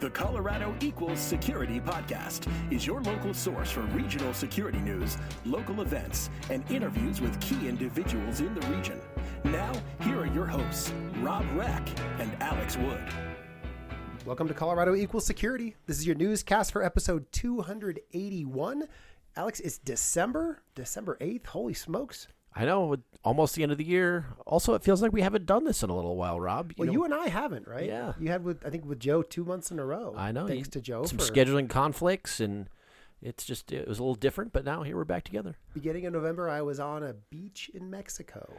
The Colorado Equals Security Podcast is your local source for regional security news, local events, and interviews with key individuals in the region. Now, here are your hosts, Rob Reck and Alex Wood. Welcome to Colorado Equals Security. This is your newscast for episode 281. Alex, it's December 8th. Holy smokes. I know, almost the end of the year. Also, it feels like we haven't done this in a little while, Rob. You and I haven't, right? Yeah. You had, with Joe 2 months in a row. I know. Thanks to Joe. Some scheduling conflicts, and it was a little different, but now here we're back together. Beginning of November, I was on a beach in Mexico.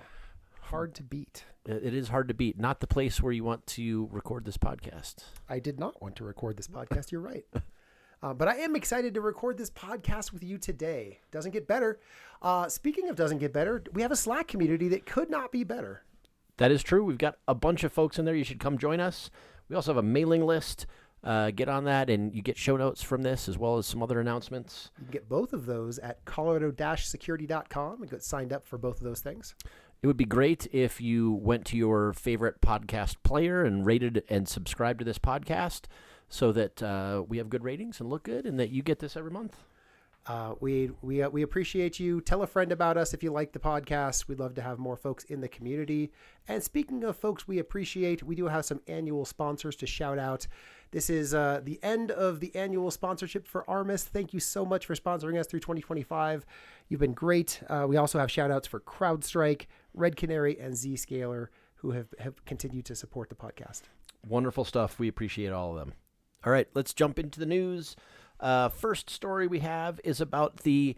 Hard to beat. It is hard to beat. Not the place where you want to record this podcast. I did not want to record this podcast. You're right. But I am excited to record this podcast with you today. Doesn't get better. Speaking of doesn't get better, we have a Slack community that could not be better. That is true. We've got a bunch of folks in there. You should come join us. We also have a mailing list. Get on that, and you get show notes from this as well as some other announcements. You can get both of those at colorado-security.com and get signed up for both of those things. It would be great if you went to your favorite podcast player and rated and subscribed to this podcast so that we have good ratings and look good and that you get this every month. We appreciate you. Tell a friend about us if you like the podcast. We'd love to have more folks in the community. And speaking of folks we appreciate, we do have some annual sponsors to shout out. This is the end of the annual sponsorship for Armis. Thank you so much for sponsoring us through 2025. You've been great. We also have shout outs for CrowdStrike, Red Canary, and Zscaler, who have continued to support the podcast. Wonderful stuff. We appreciate all of them. All right, let's jump into the news. First story we have is about the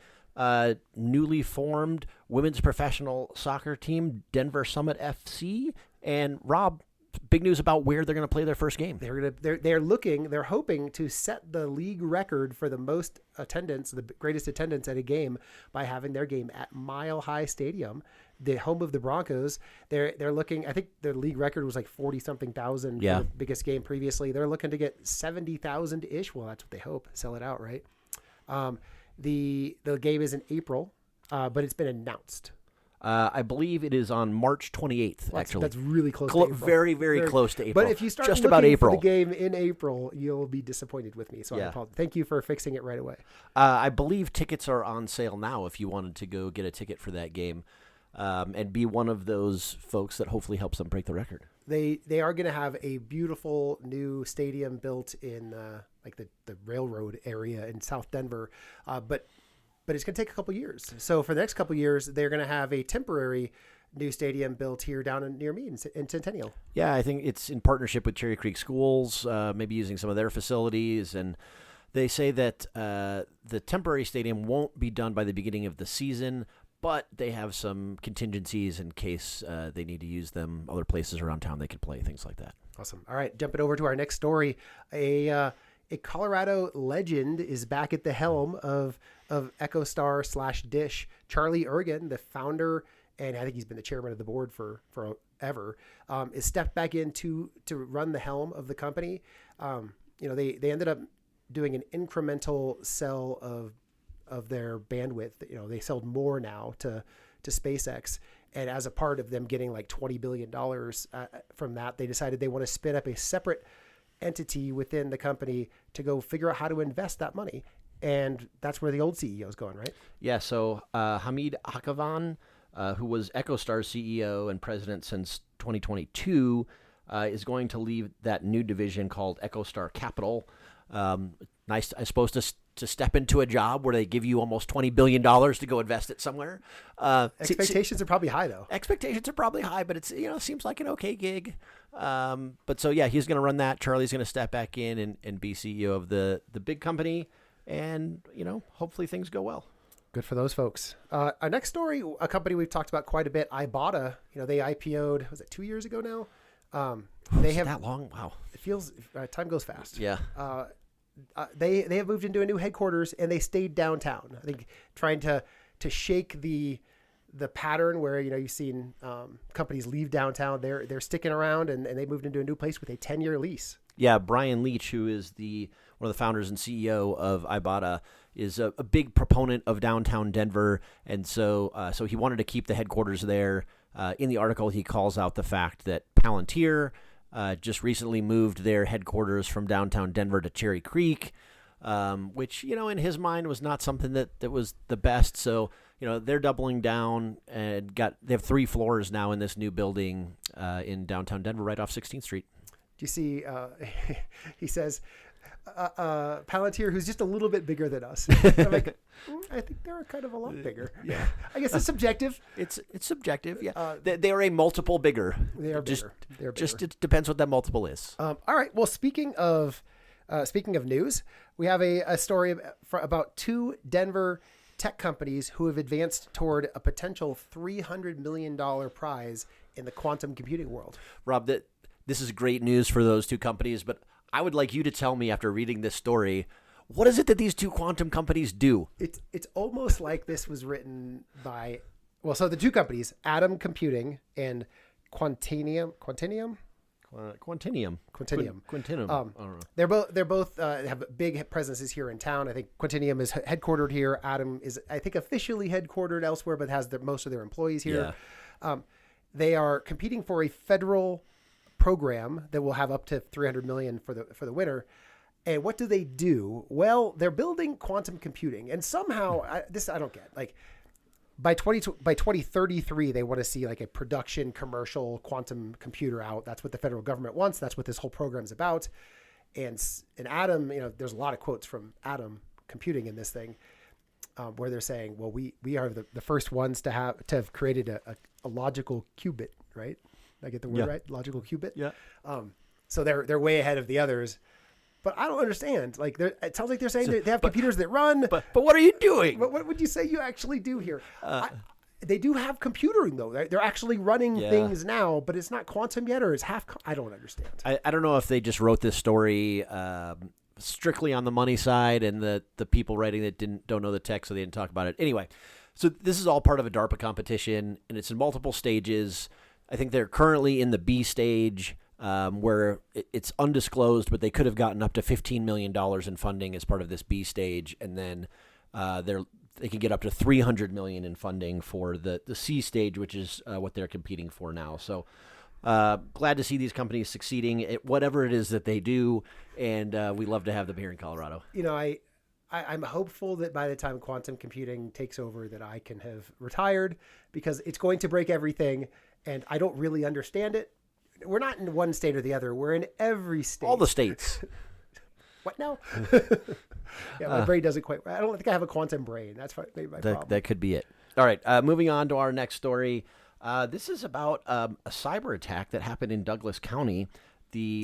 newly formed women's professional soccer team, Denver Summit FC. And Rob, big news about where they're going to play their first game. They're hoping to set the league record for the most attendance, the greatest attendance at a game by having their game at Mile High Stadium, the home of the Broncos. They're looking, I think their league record was like 40-something thousand for the biggest game previously. They're looking to get 70,000-ish. Well, that's what they hope. Sell it out, right? The game is in April, but it's been announced. I believe it is on March 28th, actually. That's really close to April. Very, very close to April. But if you start just looking about April for the game in April, you'll be disappointed with me. So I apologize. Thank you for fixing it right away. I believe tickets are on sale now if you wanted to go get a ticket for that game and be one of those folks that hopefully helps them break the record. They are going to have a beautiful new stadium built in like the railroad area in South Denver, but it's going to take a couple years. So for the next couple years, they're going to have a temporary new stadium built here down near me in Centennial. Yeah, I think it's in partnership with Cherry Creek Schools, maybe using some of their facilities. And they say that the temporary stadium won't be done by the beginning of the season, but they have some contingencies in case they need to use them other places around town they could play, things like that. Awesome. All right, jumping over to our next story. A Colorado legend is back at the helm of EchoStar / Dish. Charlie Ergen, the founder, and I think he's been the chairman of the board for forever, is stepped back in to run the helm of the company. They ended up doing an incremental sell of their bandwidth. They sold more now to SpaceX. And as a part of them getting like $20 billion from that, they decided they want to spin up a separate entity within the company to go figure out how to invest that money. And that's where the old CEO is going, right? Yeah. So Hamid Akhavan, who was EchoStar's CEO and president since 2022, is going to lead that new division called EchoStar Capital. Nice, I suppose, to step into a job where they give you almost $20 billion to go invest it somewhere. Expectations are probably high, though. Expectations are probably high, but it's seems like an okay gig. But so yeah, he's going to run that. Charlie's going to step back in and be CEO of the big company, and hopefully things go well. Good for those folks. Our next story, a company we've talked about quite a bit, Ibotta. They IPO'd, was it 2 years ago now? They have that long. Wow, it feels time goes fast. Yeah. They have moved into a new headquarters, and they stayed downtown. I think trying to shake the pattern where you've seen companies leave downtown. They're sticking around, and they moved into a new place with a 10-year lease. Yeah, Brian Leach, who is one of the founders and CEO of Ibotta, is a big proponent of downtown Denver, and so he wanted to keep the headquarters there. In the article, he calls out the fact that Palantir just recently moved their headquarters from downtown Denver to Cherry Creek, which, in his mind was not something that was the best. So, they're doubling down and they have 3 floors now in this new building in downtown Denver, right off 16th Street. Do you see, he says, Palantir, who's just a little bit bigger than us. I'm like, I think they're kind of a lot bigger. Yeah, I guess it's subjective. It's subjective. Yeah, they are a multiple bigger. They are bigger. They're bigger. Just it depends what that multiple is. All right. Well, speaking of news, we have a story about 2 Denver tech companies who have advanced toward a potential $300 million prize in the quantum computing world. Rob, this is great news for those 2 companies, but I would like you to tell me, after reading this story, what is it that these 2 quantum companies do? It's almost like this was written by, so the 2 companies, Atom Computing and Quantinuum. Quantinuum. I don't know. They're both have big presences here in town. I think Quantinuum is headquartered here. Atom is, I think, officially headquartered elsewhere, but has most of their employees here. Yeah. They are competing for a federal program that will have up to $300 million for the winner. And what do they do? Well, they're building quantum computing, and somehow I don't get. Like by 2033, they want to see like a production commercial quantum computer out. That's what the federal government wants. That's what this whole program is about. And Atom, there's a lot of quotes from Atom Computing in this thing, where they're saying, well, we are the first ones to have created a logical qubit, right? Did I get the word right? Logical qubit. Yeah. So they're way ahead of the others. But I don't understand. Like, it sounds like they're saying they have computers that run. But what are you doing? What would you say you actually do here? They do have computing, though. They're actually running things now, but it's not quantum yet, or it's half. I don't understand. I don't know if they just wrote this story strictly on the money side, and the people writing it don't know the tech, so they didn't talk about it. Anyway, so this is all part of a DARPA competition, and it's in multiple stages. I think they're currently in the B stage, where it's undisclosed, but they could have gotten up to $15 million in funding as part of this B stage, and then they can get up to $300 million in funding for the C stage, which is what they're competing for now. So glad to see these companies succeeding at whatever it is that they do, and we love to have them here in Colorado. I'm hopeful that by the time quantum computing takes over, that I can have retired, because it's going to break everything, and I don't really understand it. We're not in one state or the other. We're in every state. All the states. What now? Yeah, my brain doesn't quite. I don't think I have a quantum brain. That's maybe my problem. That could be it. All right, moving on to our next story. This is about a cyber attack that happened in Douglas County. I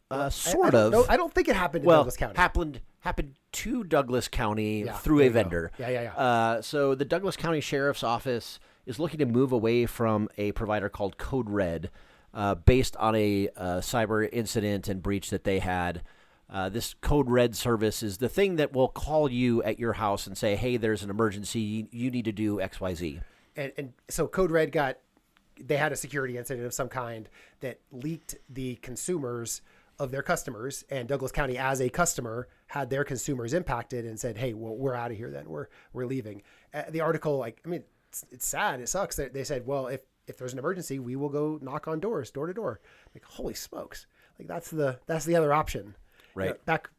don't think it happened in Douglas County. Happened to Douglas County through a vendor. Yeah. So the Douglas County Sheriff's Office is looking to move away from a provider called CodeRED, based on a cyber incident and breach that they had. This CodeRED service is the thing that will call you at your house and say, hey, there's an emergency. You need to do XYZ. And so CodeRED they had a security incident of some kind that leaked the consumers of their customers, and Douglas County, as a customer, had their consumers impacted and said, hey, well, we're out of here then. We're leaving. The article, it's sad. It sucks. They said, well, if there's an emergency, we will go knock on doors, door to door. Like, holy smokes. Like, that's the other option. Right. Back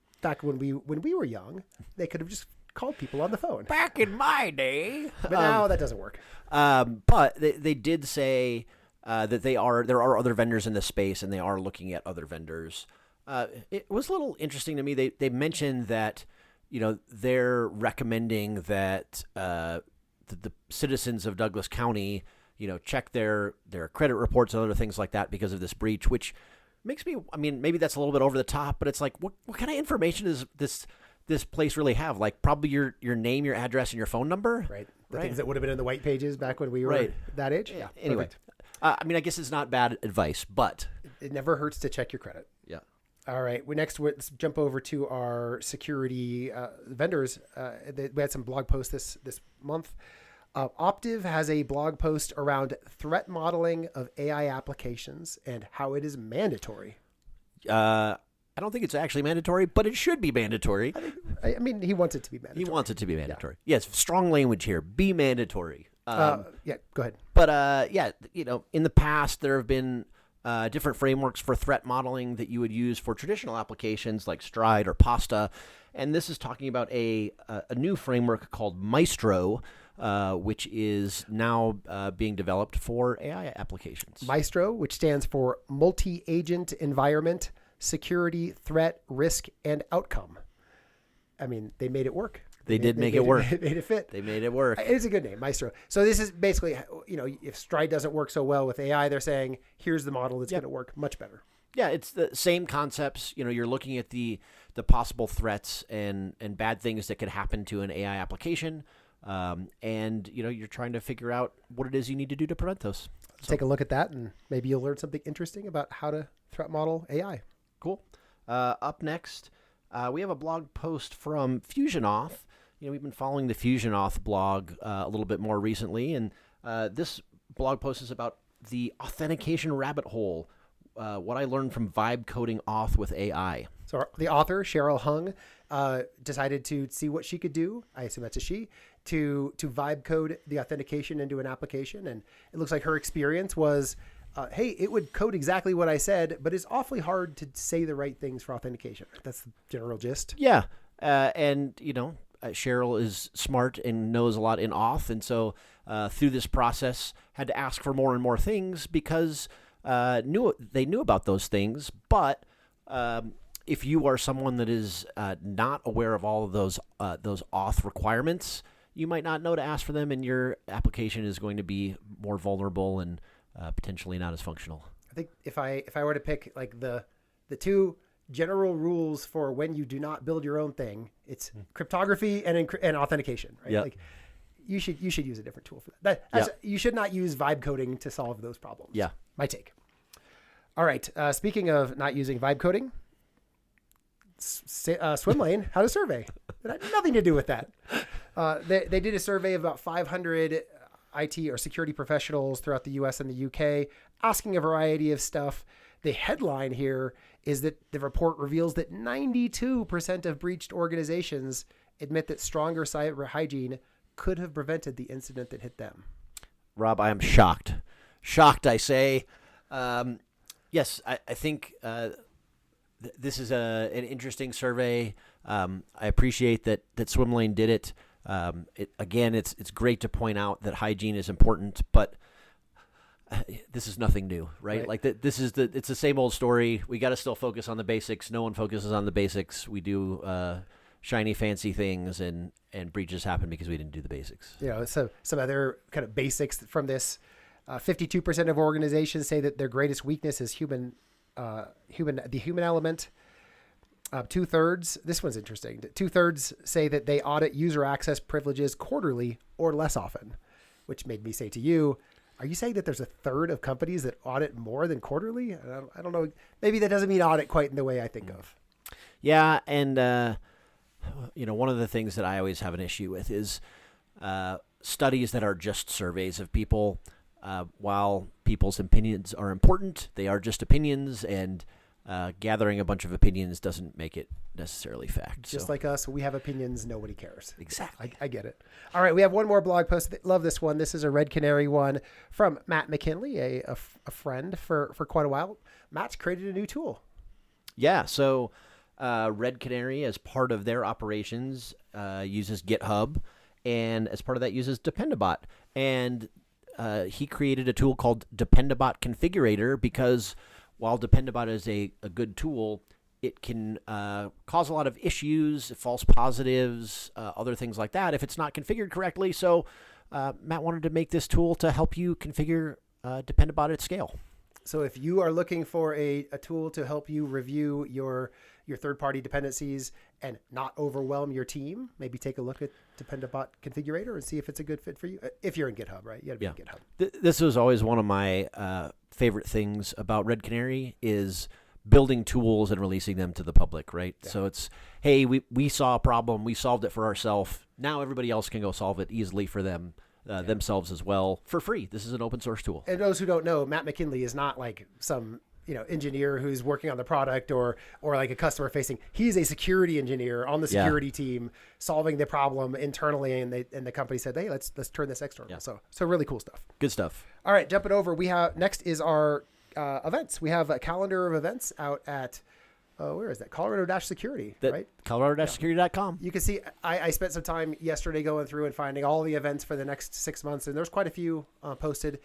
when we were young, they could have just called people on the phone. Back in my day. But now that doesn't work. But they did say that there are other vendors in this space, and they are looking at other vendors. It was a little interesting to me. They mentioned that, they're recommending that the citizens of Douglas County, check their credit reports and other things like that because of this breach, which makes me, maybe that's a little bit over the top, but it's like, what kind of information does this place really have? Like, probably your name, your address, and your phone number? Right. The things that would have been in the white pages back when we were that age? Yeah. Anyway, I guess it's not bad advice, but it never hurts to check your credit. Yeah. All right. Let's jump over to our security vendors. We had some blog posts this month. Optiv has a blog post around threat modeling of AI applications and how it is mandatory. I don't think it's actually mandatory, but it should be mandatory. He wants it to be mandatory. He wants it to be mandatory. Yeah. Yes, strong language here. Be mandatory. Go ahead. But in the past, there have been different frameworks for threat modeling that you would use for traditional applications like Stride or Pasta. And this is talking about a new framework called Maestro, which is now being developed for AI applications. Maestro, which stands for Multi-Agent Environment, Security, Threat, Risk, and Outcome. I mean, they made it work. They did make it work. They made it fit. They made it work. It's a good name, Maestro. So this is basically, if Stride doesn't work so well with AI, they're saying, here's the model that's going to work much better. Yeah, it's the same concepts. You're looking at the possible threats and bad things that could happen to an AI application. And you're trying to figure out what it is you need to do to prevent those. So, take a look at that, and maybe you'll learn something interesting about how to threat model AI. Cool. Up next, we have a blog post from FusionAuth. We've been following the FusionAuth blog a little bit more recently, and this blog post is about the authentication rabbit hole, what I learned from vibe coding Auth with AI. So the author, Cheryl Hung, decided to see what she could do, I assume that's a she, to vibe code the authentication into an application. And it looks like her experience was, hey, it would code exactly what I said, but it's awfully hard to say the right things for authentication. That's the general gist. Yeah. And Cheryl is smart and knows a lot in Auth. And so through this process, had to ask for more and more things because they knew about those things. But if you are someone that is not aware of all of those Auth requirements, you might not know to ask for them, and your application is going to be more vulnerable and potentially not as functional. I think if I were to pick like the two general rules for when you do not build your own thing, it's cryptography and authentication, right? Yep. Like you should use a different tool for that. You should not use vibe coding to solve those problems. Yeah. My take. All right. Speaking of not using vibe coding, Swimlane had a survey. It had nothing to do with that. They did a survey of about 500 IT or security professionals throughout the US and the UK, asking a variety of stuff. The headline here is that the report reveals that 92% of breached organizations admit that stronger cyber hygiene could have prevented the incident that hit them. Rob, I am shocked. Shocked, I say. Yes, I think this is an interesting survey. I appreciate that Swimlane did it. It's great to point out that hygiene is important, but this is nothing new, right? Like it's the same old story. We got to still focus on the basics. No one focuses on the basics. We do shiny, fancy things, and breaches happen because we didn't do the basics. So some other kind of basics from this: 52% of organizations say that their greatest weakness is the human element. 2/3. This one's interesting. 2/3 say that they audit user access privileges quarterly or less often, which made me say to you, are you saying that there's a third of companies that audit more than quarterly? I don't know. Maybe that doesn't mean audit quite in the way I think of. Yeah, and one of the things that I always have an issue with is studies that are just surveys of people. While people's opinions are important, they are just opinions, and gathering a bunch of opinions doesn't make it necessarily fact. Just like us, we have opinions, nobody cares. Exactly. I get it. All right, we have one more blog post. Love this one. This is a Red Canary one from Matt McKinley, a friend for quite a while. Matt's created a new tool. Yeah, so Red Canary, as part of their operations, uses GitHub, and as part of that uses Dependabot. And he created a tool called Dependabot Configurator because while Dependabot is a good tool, it can cause a lot of issues, false positives, other things like that if it's not configured correctly. So Matt wanted to make this tool to help you configure Dependabot at scale. So if you are looking for a tool to help you review your third-party dependencies and not overwhelm your team, maybe take a look at Dependabot Configurator and see if it's a good fit for you. If you're in GitHub, right? You got to be in GitHub. This was always one of my favorite things about Red Canary is building tools and releasing them to the public, right? Yeah. So it's, hey, we saw a problem, we solved it for ourselves. Now everybody else can go solve it easily for them. Themselves as well for free. This is an open source tool. And those who don't know, Matt McKinley is not like some engineer who's working on the product or like a customer facing. He's a security engineer on the security team solving the problem internally, and the company said, hey, let's turn this external. Yeah. So really cool stuff. Good stuff. All right, jumping over. We have next is our events. We have a calendar of events out at, where is that? Colorado-Security, right? Colorado-security.com. You can see, I spent some time yesterday going through and finding all the events for the next 6 months, and there's quite a few posted,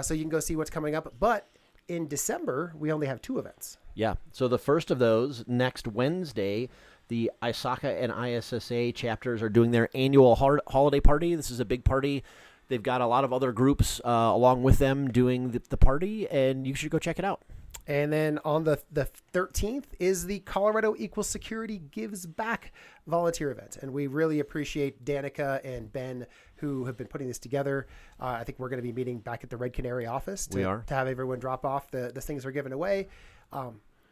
so you can go see what's coming up. But in December, we only have 2 events. Yeah, so the first of those, next Wednesday, the ISACA and ISSA chapters are doing their annual holiday party. This is a big party. They've got a lot of other groups along with them doing the party, and you should go check it out. And then on the 13th is the Colorado Equal Security Gives Back volunteer event. And we really appreciate Danica and Ben who have been putting this together. I think we're going to be meeting back at the Red Canary office to have everyone drop off the things we're giving away.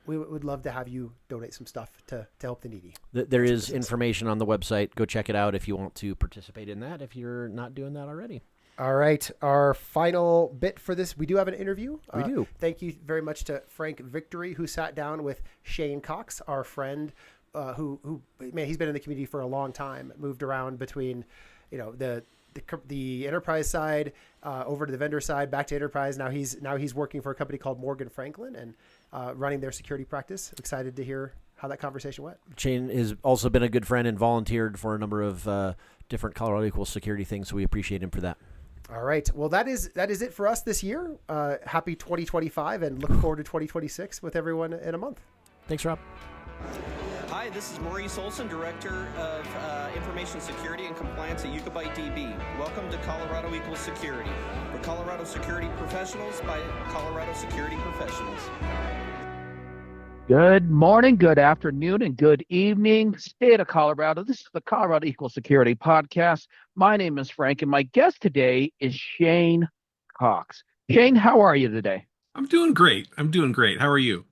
We would love to have you donate some stuff to help the needy. There is information on the website. Go check it out if you want to participate in that, if you're not doing that already. All right. Our final bit for this, we do have an interview. We do. Thank you very much to Frank Victory, who sat down with Shane Cox, our friend, who he's been in the community for a long time, moved around between, the enterprise side, over to the vendor side, back to enterprise. Now he's working for a company called MorganFranklin and running their security practice. Excited to hear how that conversation went. Shane has also been a good friend and volunteered for a number of different Colorado Equal Security things, so we appreciate him for that. All right. Well, that is it for us this year. Happy 2025 and look forward to 2026 with everyone in a month. Thanks, Rob. Hi, this is Maurice Olson, Director of Information Security and Compliance at Yugabyte DB. Welcome to Colorado Equal Security. For Colorado Security Professionals by Colorado Security Professionals. Good morning, good afternoon, and good evening, State of Colorado. This is the Colorado Equal Security Podcast. My name is Frank, and my guest today is Shane Cox. Shane, how are you today? I'm doing great. How are you?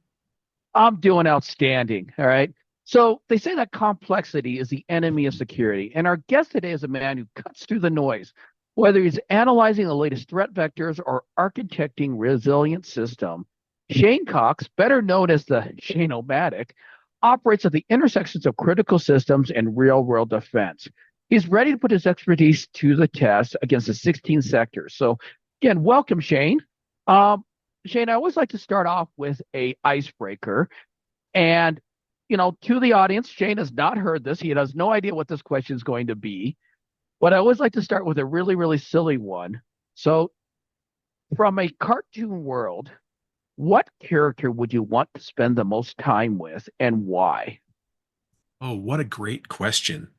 I'm doing outstanding, all right? So they say that complexity is the enemy of security, and our guest today is a man who cuts through the noise, whether he's analyzing the latest threat vectors or architecting resilient system. Shane Cox, better known as the Shane-O-Matic, operates at the intersections of critical systems and real-world defense. He's ready to put his expertise to the test against the 16 sectors. So, again, welcome, Shane. Shane, I always like to start off with a icebreaker. And, to the audience, Shane has not heard this. He has no idea what this question is going to be. But I always like to start with a really, really silly one. So, from a cartoon world, what character would you want to spend the most time with and why? Oh, what a great question.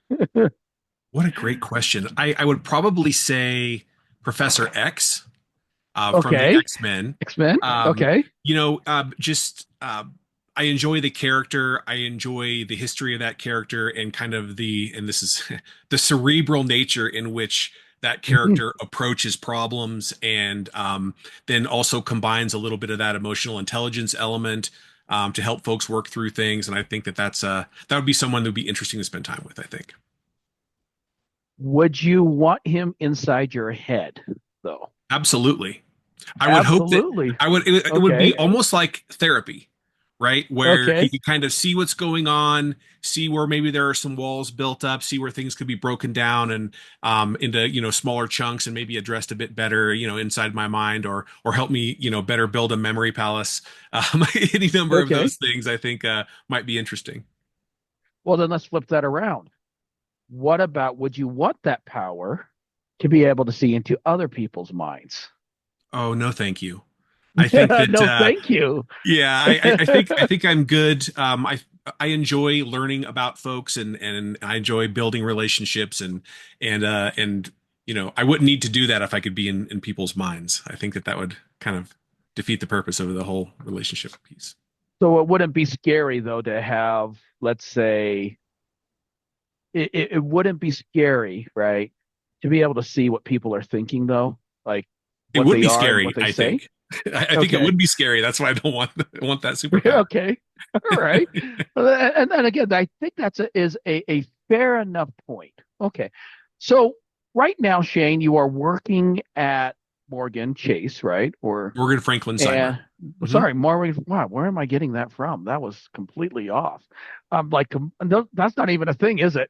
What a great question. I would probably say Professor X from the X-Men. X-Men? Okay. I enjoy the character. I enjoy the history of that character and kind of this is the cerebral nature in which that character approaches problems and then also combines a little bit of that emotional intelligence element to help folks work through things. And I think that would be someone that would be interesting to spend time with, I think. Would you want him inside your head, though? Absolutely. I would hope that it would be almost like therapy, right? Where he could kind of see what's going on, see where maybe there are some walls built up, see where things could be broken down and into, smaller chunks and maybe addressed a bit better, inside my mind or help me, better build a memory palace. Any number of those things I think might be interesting. Well, then let's flip that around. What about, would you want that power to be able to see into other people's minds? Oh, no, thank you. I think that no, thank you. Yeah, I think I'm good. I enjoy learning about folks and I enjoy building relationships and I wouldn't need to do that if I could be in people's minds. I think that would kind of defeat the purpose of the whole relationship piece. So it wouldn't be scary though to have, let's say, it wouldn't be scary, right, to be able to see what people are thinking though, like it would be scary. I think. I think it would be scary. That's why I don't want that superpower. Okay. All right. And then again, I think that's a fair enough point. Okay. So right now, Shane, you are working at Morgan Chase, right? Or MorganFranklin Cyber. Sorry, Morgan. Wow, where am I getting that from? That was completely off. That's not even a thing, is it?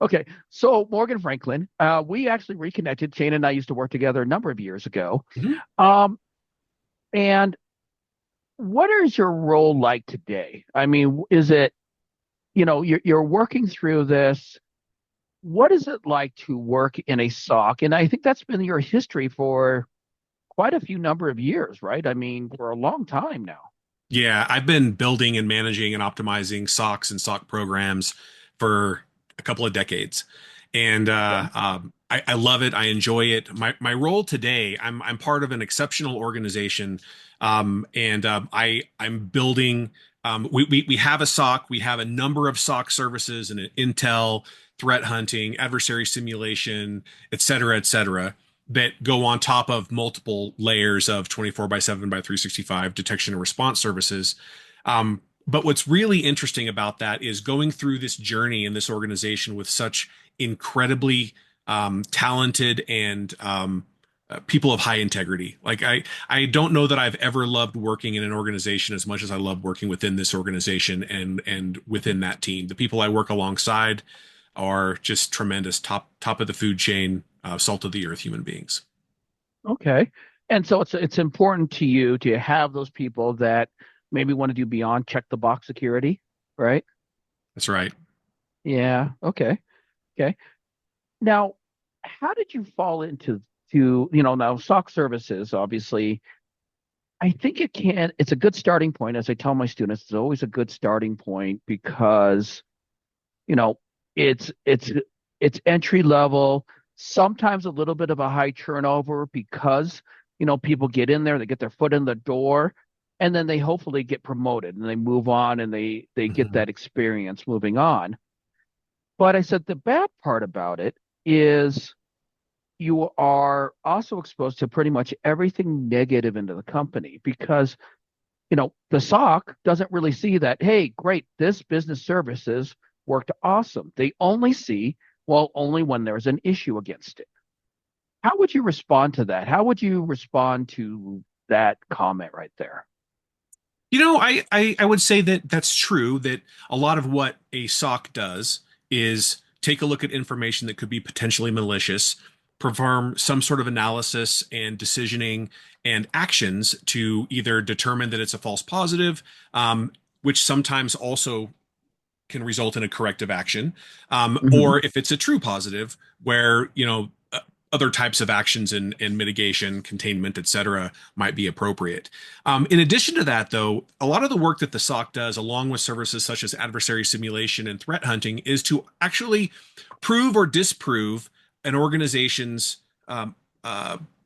Okay, so MorganFranklin, we actually reconnected. Shane and I used to work together a number of years ago. And what is your role like today? I mean, is it, you're working through this. What is it like to work in a SOC? And I think that's been your history for quite a few number of years, right? I mean, for a long time now. Yeah, I've been building and managing and optimizing SOCs and SOC programs for a couple of decades. And I love it. I enjoy it. My role today, I'm part of an exceptional organization, I'm building. We have a SOC. We have a number of SOC services and intel, threat hunting, adversary simulation, et cetera, that go on top of multiple layers of 24/7 by 365 detection and response services. But what's really interesting about that is going through this journey in this organization with such incredibly talented and people of high integrity. Like I don't know that I've ever loved working in an organization as much as I love working within this organization and within that team. The people I work alongside are just tremendous, top of the food chain, salt of the earth human beings. Okay. And so it's important to you to have those people that maybe want to do beyond check the box security, right? That's right. Yeah. Okay. Now, how did you fall into now SOC services, obviously, I think it's a good starting point. As I tell my students, it's always a good starting point because, it's entry level, sometimes a little bit of a high turnover because, people get in there, they get their foot in the door, and then they hopefully get promoted and they move on and they get that experience moving on. But I said the bad part about it is you are also exposed to pretty much everything negative into the company because, the SOC doesn't really see that, hey, great, this business services worked awesome. They only see, only when there's an issue against it. How would you respond to that? How would you respond to that comment right there? I would say that that's true, that a lot of what a SOC does is take a look at information that could be potentially malicious, perform some sort of analysis and decisioning and actions to either determine that it's a false positive, which sometimes also can result in a corrective action, or if it's a true positive, where other types of actions and mitigation, containment, et cetera, might be appropriate. In addition to that, though, a lot of the work that the SOC does, along with services such as adversary simulation and threat hunting, is to actually prove or disprove an organization's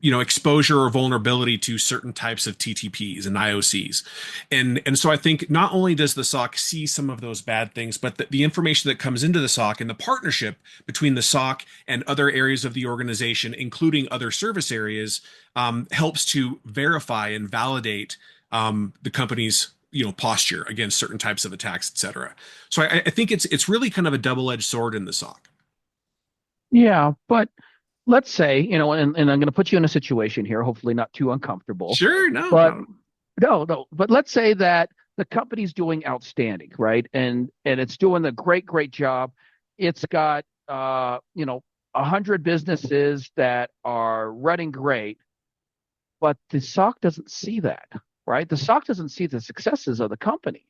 exposure or vulnerability to certain types of TTPs and IOCs. And so I think not only does the SOC see some of those bad things, but the information that comes into the SOC and the partnership between the SOC and other areas of the organization, including other service areas, helps to verify and validate the company's posture against certain types of attacks, et cetera. So I think it's really kind of a double-edged sword in the SOC. Yeah, but let's say, and I'm going to put you in a situation here, hopefully not too uncomfortable. Sure, no. But no. But let's say that the company's doing outstanding, right? And it's doing a great job. It's got 100 businesses that are running great, but the SOC doesn't see that, right? The SOC doesn't see the successes of the company.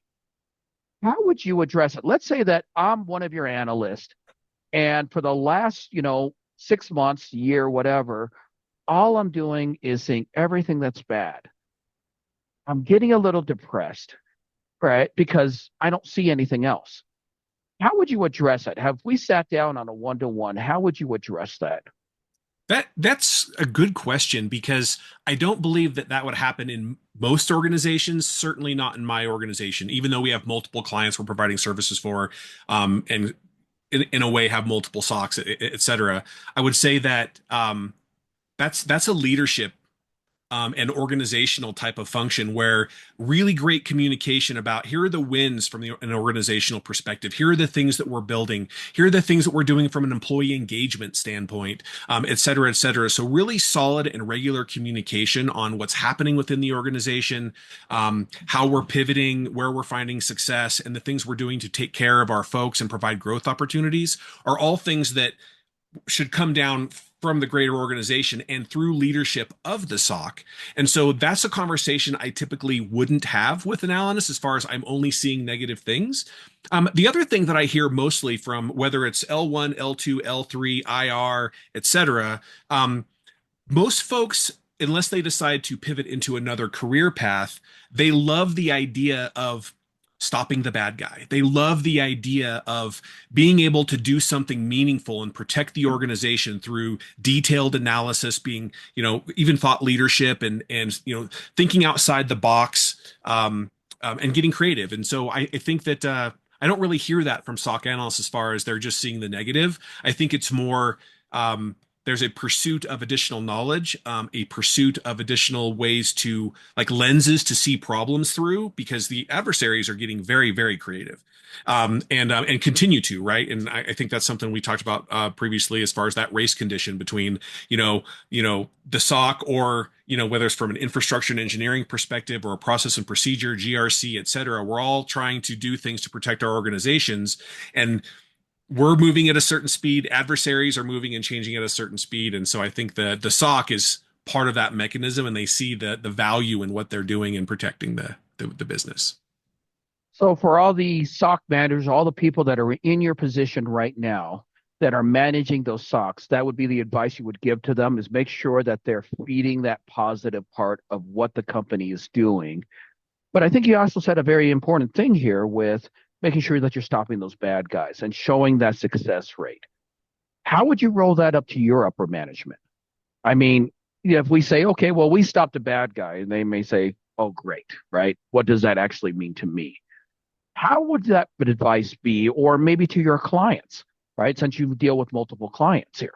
How would you address it? Let's say that I'm one of your analysts, and for the last, 6 months, year, whatever, all I'm doing is seeing everything that's bad. I'm getting a little depressed, right? Because I don't see anything else. How would you address it? Have we sat down on a one-to-one? How would you address that? That's a good question, because I don't believe that would happen in most organizations, certainly not in my organization, even though we have multiple clients we're providing services for, and in a way have multiple SOCs, et cetera. I would say that that's a leadership and organizational type of function where really great communication about here are the wins from an organizational perspective. Here are the things that we're building. Here are the things that we're doing from an employee engagement standpoint, et cetera, et cetera. So really solid and regular communication on what's happening within the organization, how we're pivoting, where we're finding success, and the things we're doing to take care of our folks and provide growth opportunities are all things that should come down from the greater organization and through leadership of the SOC. And so that's a conversation I typically wouldn't have with an analyst as far as I'm only seeing negative things. The other thing that I hear mostly from whether it's L1, L2, L3, IR, et cetera, most folks, unless they decide to pivot into another career path, they love the idea of stopping the bad guy. They love the idea of being able to do something meaningful and protect the organization through detailed analysis, being, even thought leadership and thinking outside the box, and getting creative. And so I think that I don't really hear that from SOC analysts as far as they're just seeing the negative. I think it's more there's a pursuit of additional knowledge, a pursuit of additional ways to, like, lenses to see problems through, because the adversaries are getting very, very creative, and continue to, right? And I think that's something we talked about previously as far as that race condition between, the SOC or, whether it's from an infrastructure and engineering perspective or a process and procedure, GRC, et cetera. We're all trying to do things to protect our organizations, and we're moving at a certain speed. Adversaries are moving and changing at a certain speed. And so I think the SOC is part of that mechanism, and they see the value in what they're doing in protecting the business. So for all the SOC managers, all the people that are in your position right now that are managing those SOCs, that would be the advice you would give to them, is make sure that they're feeding that positive part of what the company is doing. But I think you also said a very important thing here with making sure that you're stopping those bad guys and showing that success rate. How would you roll that up to your upper management? I mean, if we say, okay, well, we stopped a bad guy, and they may say, oh, great, right? What does that actually mean to me? How would that advice be, or maybe to your clients, right? Since you deal with multiple clients here.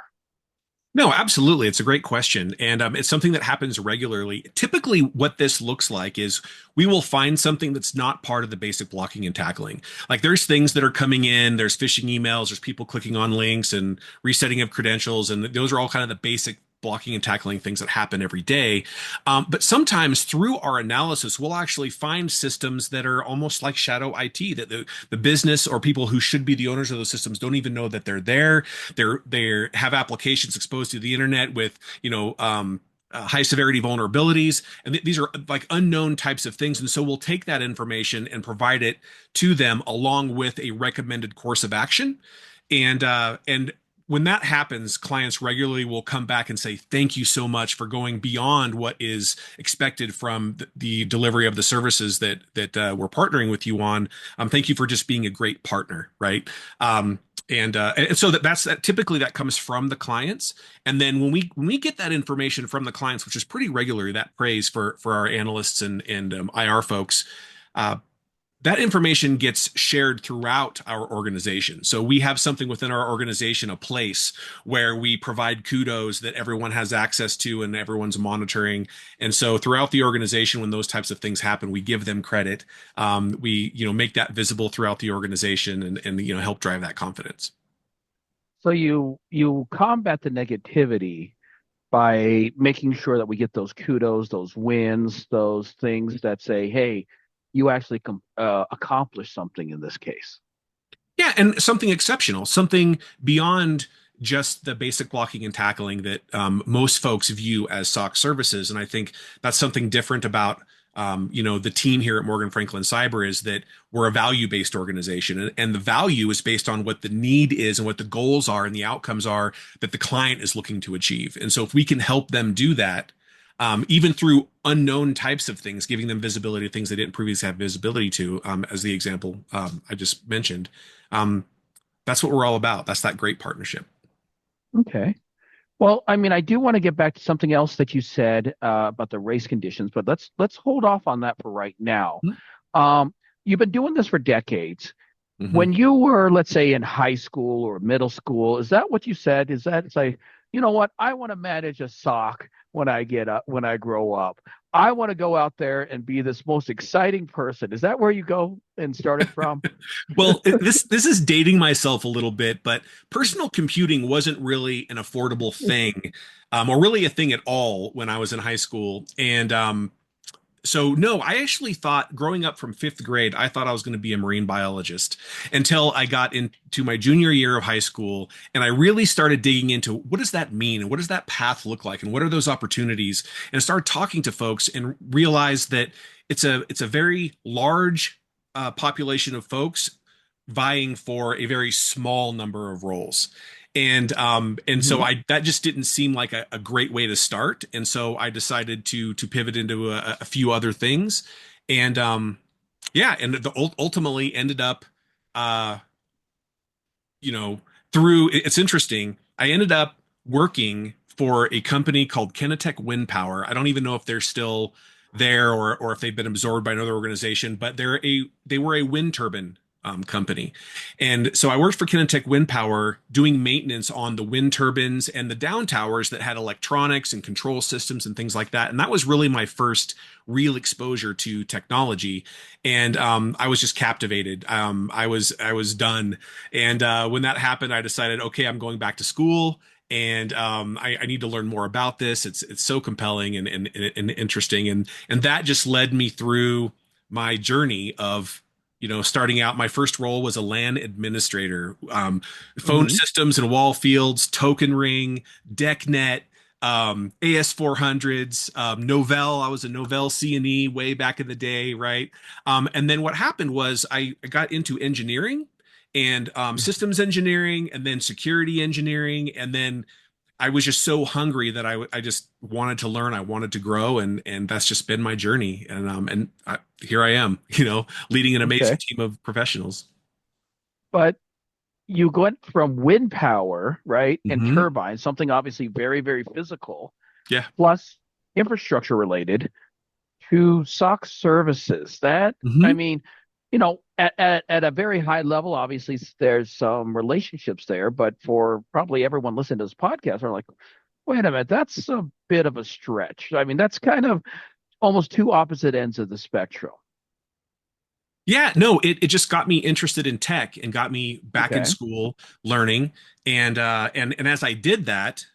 No, absolutely. It's a great question. And it's something that happens regularly. Typically, what this looks like is we will find something that's not part of the basic blocking and tackling. Like, there's things that are coming in, there's phishing emails, there's people clicking on links and resetting of credentials. And those are all kind of the basic blocking and tackling things that happen every day. But sometimes through our analysis, we'll actually find systems that are almost like shadow IT, that the business or people who should be the owners of those systems don't even know that they're there. They have applications exposed to the internet with, high severity vulnerabilities. And these are like unknown types of things. And so we'll take that information and provide it to them along with a recommended course of action. And when that happens, clients regularly will come back and say, thank you so much for going beyond what is expected from the delivery of the services that we're partnering with you on. Thank you for just being a great partner, right? And so that's typically that comes from the clients. And then when we get that information from the clients, which is pretty regular, that praise for our analysts and IR folks, that information gets shared throughout our organization. So we have something within our organization, a place where we provide kudos that everyone has access to and everyone's monitoring. And so throughout the organization, when those types of things happen, we give them credit. We make that visible throughout the organization and help drive that confidence. So you combat the negativity by making sure that we get those kudos, those wins, those things that say, hey, you actually accomplish something in this case. Yeah, and something exceptional, something beyond just the basic blocking and tackling that most folks view as SOC services. And I think that's something different about the team here at MorganFranklin Cyber, is that we're a value-based organization, and the value is based on what the need is and what the goals are and the outcomes are that the client is looking to achieve. And so if we can help them do that, even through unknown types of things, giving them visibility to things they didn't previously have visibility to, as the example I just mentioned. That's what we're all about. That's that great partnership. Okay. Well, I mean, I do want to get back to something else that you said about the race conditions, but let's hold off on that for right now. Mm-hmm. You've been doing this for decades. Mm-hmm. When you were, let's say, in high school or middle school, is that what you said? Is that it's like, you know what? I want to manage a SOC when I grow up. I want to go out there and be this most exciting person. Is that where you go and started from? Well, this is dating myself a little bit, but personal computing wasn't really an affordable thing, or really a thing at all when I was in high school. And So no, I actually thought growing up from 5th grade, I thought I was going to be a marine biologist until I got into my junior year of high school. And I really started digging into what does that mean? And what does that path look like? And what are those opportunities? And I started talking to folks and realized that it's a very large population of folks vying for a very small number of roles. And so that just didn't seem like a great way to start. And so I decided to pivot into a few other things. And ultimately ended up it's interesting. I ended up working for a company called Kinetech Wind Power. I don't even know if they're still there or if they've been absorbed by another organization, but they were a wind turbine company. And so I worked for Kinetech Wind Power doing maintenance on the wind turbines and the down towers that had electronics and control systems and things like that. And that was really my first real exposure to technology. And I was just captivated. I was done. And when that happened, I decided, okay, I'm going back to school. And I need to learn more about this. It's so compelling and interesting. And that just led me through my journey of starting out. My first role was a LAN administrator, phone systems and wall fields, token ring, DECnet, AS400s, Novell. I was a Novell C&E way back in the day, right? And then what happened was I got into engineering and systems engineering and then security engineering. And then I was just so hungry that I just wanted to learn. I wanted to grow, and that's just been my journey. And here I am, leading an amazing team of professionals. But you went from wind power, right, and turbines, something obviously very, very physical, plus infrastructure related, to SOC services. That I mean, at a very high level, obviously there's some relationships there, but for probably everyone listening to this podcast are like, wait a minute, that's a bit of a stretch. I mean, that's kind of almost two opposite ends of the spectrum. Yeah, no, it just got me interested in tech and got me back in school learning. And as I did that,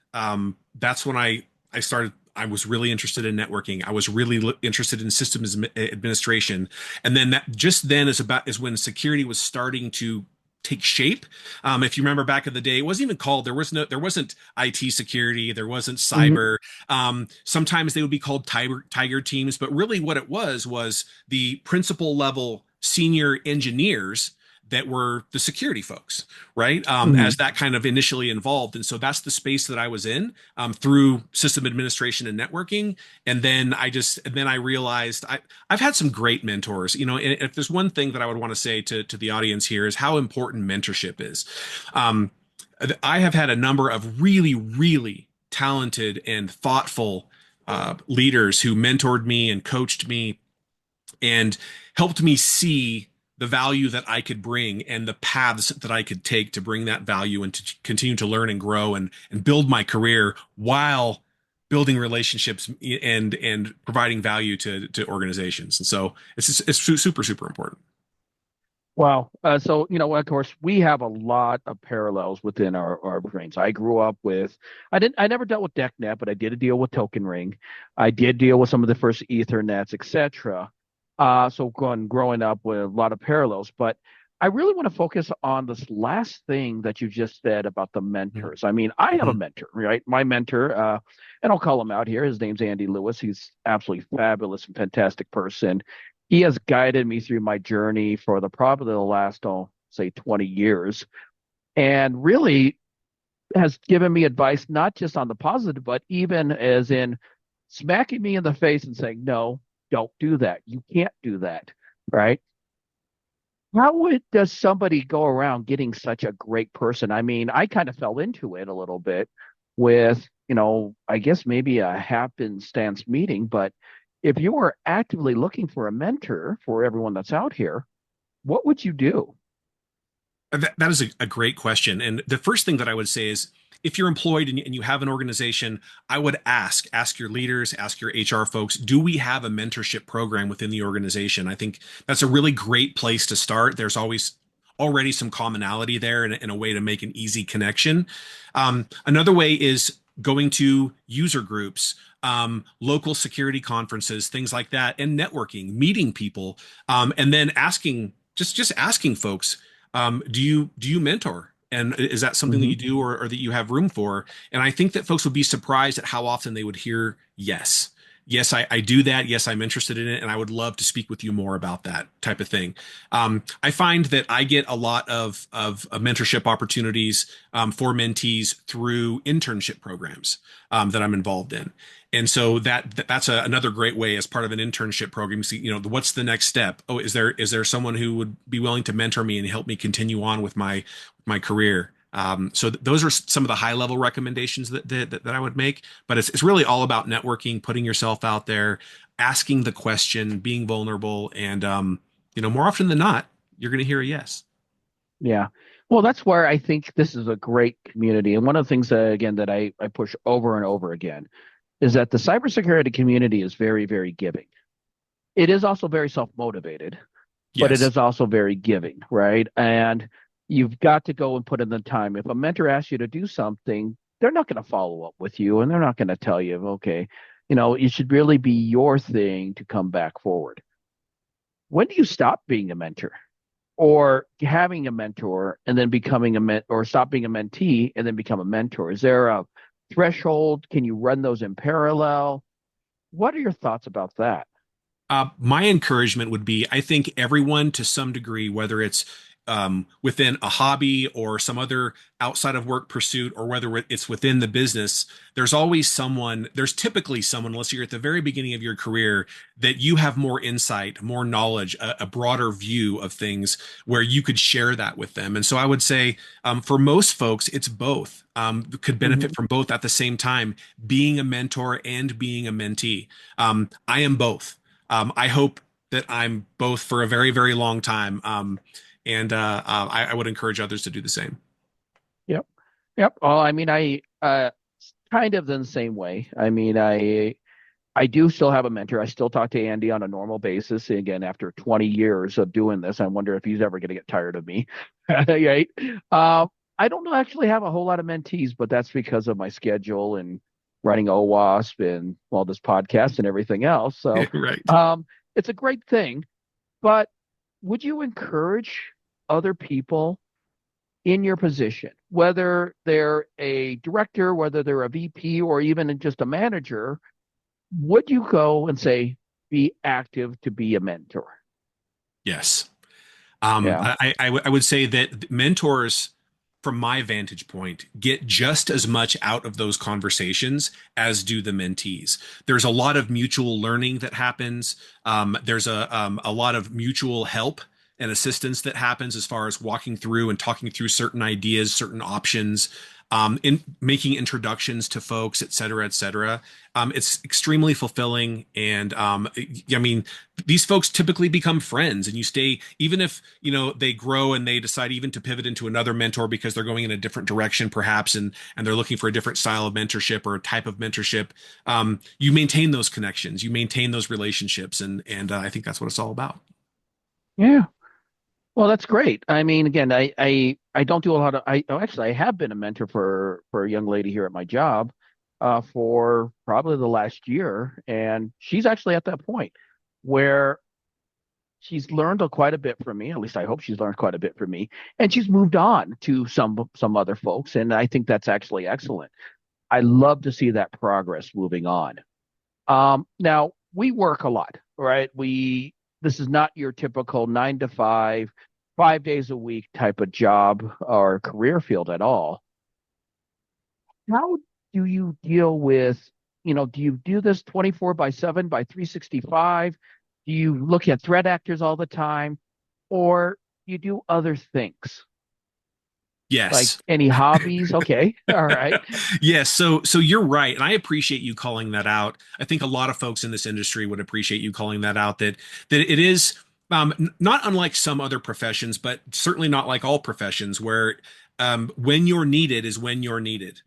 that's when I started. I was really interested in networking. I was really interested in systems administration. And then is when security was starting to take shape. If you remember back in the day, it wasn't even called, there wasn't IT security, there wasn't cyber. Sometimes they would be called tiger teams, but really what it was the principal level senior engineers that were the security folks, right? As that kind of initially involved. And so that's the space that I was in through system administration and networking. And then I realized I've had some great mentors, and if there's one thing that I would want to say to the audience here is how important mentorship is. I have had a number of really, really talented and thoughtful leaders who mentored me and coached me and helped me see the value that I could bring and the paths that I could take to bring that value and to continue to learn and grow and build my career while building relationships and providing value to organizations. And so it's super, super important. Wow. So, of course, we have a lot of parallels within our brains. I grew up I never dealt with DECnet, but I did deal with Token Ring. I did deal with some of the first Ethernets, etc. So growing up with a lot of parallels, but I really want to focus on this last thing that you just said about the mentors. I mean, I have a mentor, right? My mentor, and I'll call him out here. His name's Andy Lewis. He's absolutely fabulous and fantastic person. He has guided me through my journey for probably the last, say 20 years, and really has given me advice, not just on the positive, but even as in smacking me in the face and saying, no, don't do that. You can't do that, right? How does somebody go around getting such a great person? I mean, I kind of fell into it a little bit with, I guess maybe a happenstance meeting, but if you were actively looking for a mentor for everyone that's out here, what would you do? That is a great question. And the first thing that I would say is, if you're employed and you have an organization, I would ask your leaders, ask your HR folks, do we have a mentorship program within the organization? I think that's a really great place to start. There's already some commonality there and a way to make an easy connection. Another way is going to user groups, local security conferences, things like that, and networking, meeting people, and then just asking folks, do you mentor? And is that something that you do or that you have room for? And I think that folks would be surprised at how often they would hear yes. Yes, I do that. Yes, I'm interested in it, and I would love to speak with you more about that type of thing. I find that I get a lot of mentorship opportunities for mentees through internship programs that I'm involved in, and so that's another great way as part of an internship program. See, what's the next step? Oh, is there someone who would be willing to mentor me and help me continue on with my career? So those are some of the high level recommendations that I would make, but it's really all about networking, putting yourself out there, asking the question, being vulnerable. And, more often than not, you're going to hear a yes. Yeah. Well, that's where I think this is a great community. And one of the things that I push over and over again is that the cybersecurity community is very, very giving. It is also very self-motivated, but it is also very giving, right? And you've got to go and put in the time. If a mentor asks you to do something, they're not going to follow up with you, and they're not going to tell you, okay, it should really be your thing to come back forward. When do you stop being a mentor or having a mentor and then becoming or stop being a mentee and then become a mentor? Is there a threshold? Can you run those in parallel? What are your thoughts about that? My encouragement would be, I think everyone to some degree, whether it's within a hobby or some other outside of work pursuit, or whether it's within the business, there's typically someone, unless you're at the very beginning of your career, that you have more insight, more knowledge, a broader view of things where you could share that with them. And so I would say for most folks, it's both. Could benefit from both at the same time, being a mentor and being a mentee. I am both. I hope that I'm both for a very, very long time. And I would encourage others to do the same. Yep. Well, I mean, I kind of in the same way. I mean, I do still have a mentor. I still talk to Andy on a normal basis. Again, after 20 years of doing this, I wonder if he's ever going to get tired of me. Right? I don't actually have a whole lot of mentees, but that's because of my schedule and running OWASP and this podcast and everything else. So right. It's a great thing. But would you encourage other people in your position, whether they're a director, whether they're a VP, or even just a manager, would you go and say, be active to be a mentor? Yes. I would say that mentors, from my vantage point, get just as much out of those conversations as do the mentees. There's a lot of mutual learning that happens. There's a lot of mutual help and assistance that happens as far as walking through and talking through certain ideas, certain options, in making introductions to folks, et cetera, et cetera. It's extremely fulfilling. And I mean, these folks typically become friends, and you stay, even if, they grow and they decide even to pivot into another mentor because they're going in a different direction, perhaps, and they're looking for a different style of mentorship or a type of mentorship. You maintain those connections, you maintain those relationships. And I think that's what it's all about. Yeah. Well, that's great. I mean, again, I don't do a lot of, I have been a mentor for a young lady here at my job for probably the last year. And she's actually at that point where she's learned quite a bit from me. At least I hope she's learned quite a bit from me. And she's moved on to some other folks. And I think that's actually excellent. I love to see that progress moving on. Now, we work a lot, right? This is not your typical 9 to 5, 5 days a week type of job or career field at all. How do you deal with, do you do this 24/7 by 365? Do you look at threat actors all the time, or you do other things? Yes. Like any hobbies? Okay. All right. Yes. So you're right. And I appreciate you calling that out. I think a lot of folks in this industry would appreciate you calling that out, that it is not unlike some other professions, but certainly not like all professions, where when you're needed is when you're needed.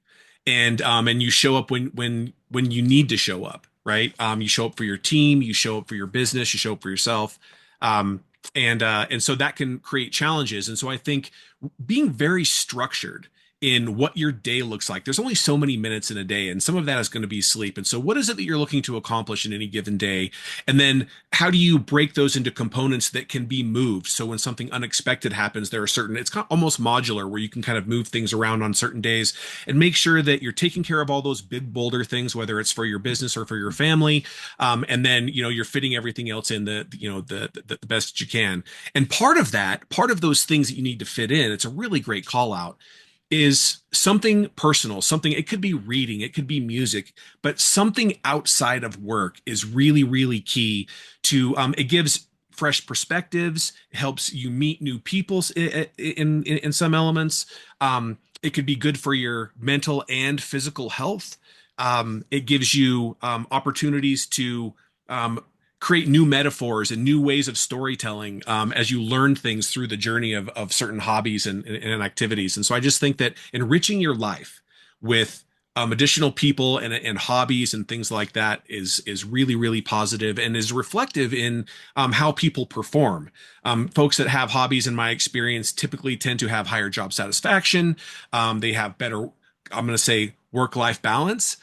And you show up when you need to show up, right? You show up for your team, you show up for your business, you show up for yourself. And so that can create challenges. And so I think being very structured in what your day looks like. There's only so many minutes in a day, and some of that is going to be sleep. And so what is it that you're looking to accomplish in any given day? And then how do you break those into components that can be moved? So when something unexpected happens, there are certain, it's kind of almost modular where you can kind of move things around on certain days and make sure that you're taking care of all those big boulder things, whether it's for your business or for your family. And then, you're fitting everything else in the best you can. And part of those things that you need to fit in, it's a really great call out, is something personal, something, it could be reading, it could be music, but something outside of work is really, really key to, it gives fresh perspectives, it helps you meet new people in some elements. It could be good for your mental and physical health. It gives you opportunities to create new metaphors and new ways of storytelling as you learn things through the journey of certain hobbies and activities. And so I just think that enriching your life with additional people and hobbies and things like that is really, really positive and is reflective in how people perform. Folks that have hobbies, in my experience, typically tend to have higher job satisfaction. They have better, I'm going to say, work-life balance.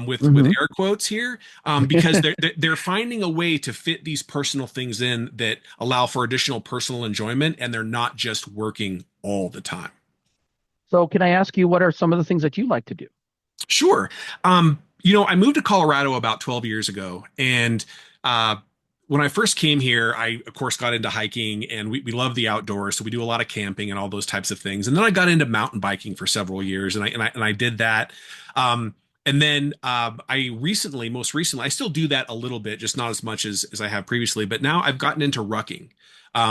With air quotes here, because they're finding a way to fit these personal things in that allow for additional personal enjoyment, and they're not just working all the time. So can I ask you, what are some of the things that you like to do? Sure. I moved to Colorado about 12 years ago, and when I first came here, I, of course, got into hiking, and we love the outdoors. So we do a lot of camping and all those types of things. And then I got into mountain biking for several years, and I did that. And then most recently, I still do that a little bit, just not as much as I have previously. But now I've gotten into rucking,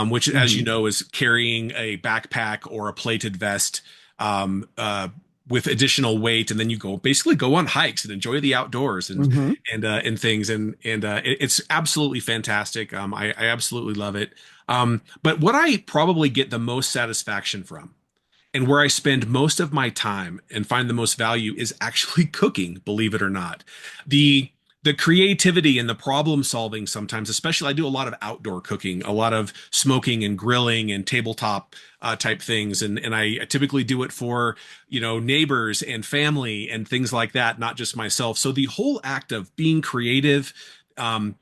which, as you know, is carrying a backpack or a plated vest with additional weight, and then you basically go on hikes and enjoy the outdoors and things. And it's absolutely fantastic. I absolutely love it. But what I probably get the most satisfaction from, and where I spend most of my time and find the most value, is actually cooking, believe it or not. The creativity and the problem solving sometimes, especially, I do a lot of outdoor cooking, a lot of smoking and grilling and tabletop type things. And I typically do it for, neighbors and family and things like that, not just myself. So the whole act of being creative, and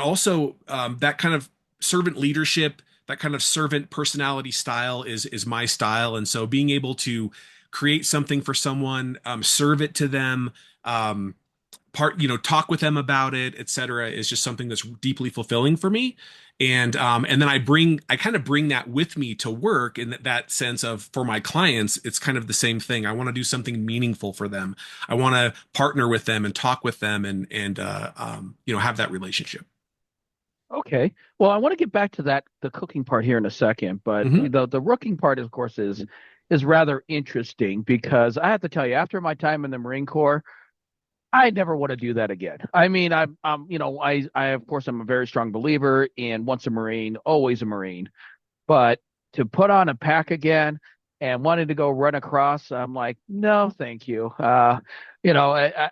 also that kind of servant leadership, that kind of servant personality style is my style. And so being able to create something for someone, serve it to them, talk with them about it, etc., is just something that's deeply fulfilling for me. And then I kind of bring that with me to work, in that sense of, for my clients, it's kind of the same thing. I want to do something meaningful for them. I want to partner with them and talk with them and have that relationship. Okay. Well, I want to get back to the cooking part here in a second, but the rooking part, of course, is rather interesting, because I have to tell you, after my time in the Marine Corps, I never want to do that again. I mean, I of course, I'm a very strong believer in once a Marine, always a Marine, but to put on a pack again and wanting to go run across, I'm like, no, thank you. I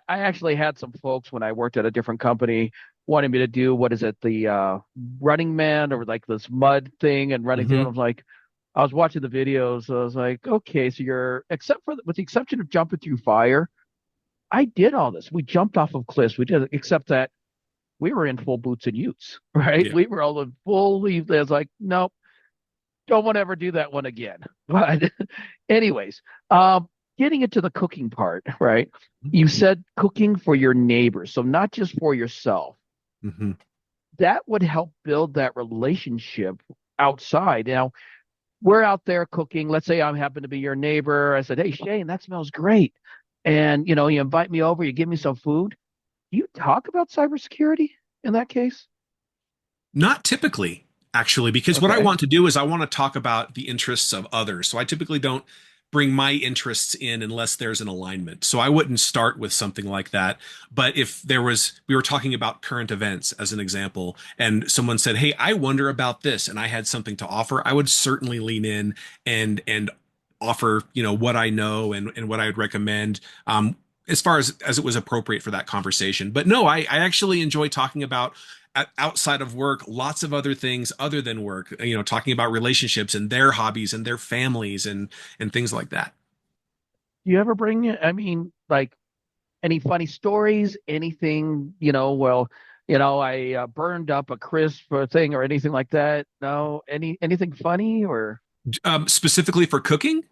actually had some folks when I worked at a different company wanting me to do, the Running Man, or like this mud thing and running through. And I was watching the videos. I was like, okay, so with the exception of jumping through fire, I did all this. We jumped off of cliffs. We did it, except that we were in full boots and utes, right? Yeah. We were all in full leave. I was like, nope, don't want to ever do that one again. But anyways, getting into the cooking part, right? You said cooking for your neighbors, so not just for yourself. That would help build that relationship outside. Now, we're out there cooking. Let's say I happen to be your neighbor. I said, hey, Shane, that smells great. And, you invite me over, you give me some food. Do you talk about cybersecurity in that case? Not typically, actually, because what I want to do is I want to talk about the interests of others. So I typically don't bring my interests in unless there's an alignment. So I wouldn't start with something like that. But if we were talking about current events as an example, and someone said, hey, I wonder about this, and I had something to offer, I would certainly lean in and offer, what I know and what I would recommend, as far as it was appropriate for that conversation. But no, I actually enjoy talking about, outside of work, lots of other things other than work, talking about relationships and their hobbies and their families and things like that. Do you ever bring it? I mean, like any funny stories, anything, I burned up a crisp or thing or anything like that. No, anything funny or Specifically for cooking?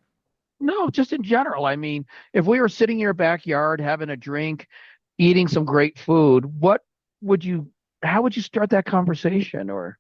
no, just in general. I mean, if we were sitting in your backyard having a drink, eating some great food, would you, how would you start that conversation or,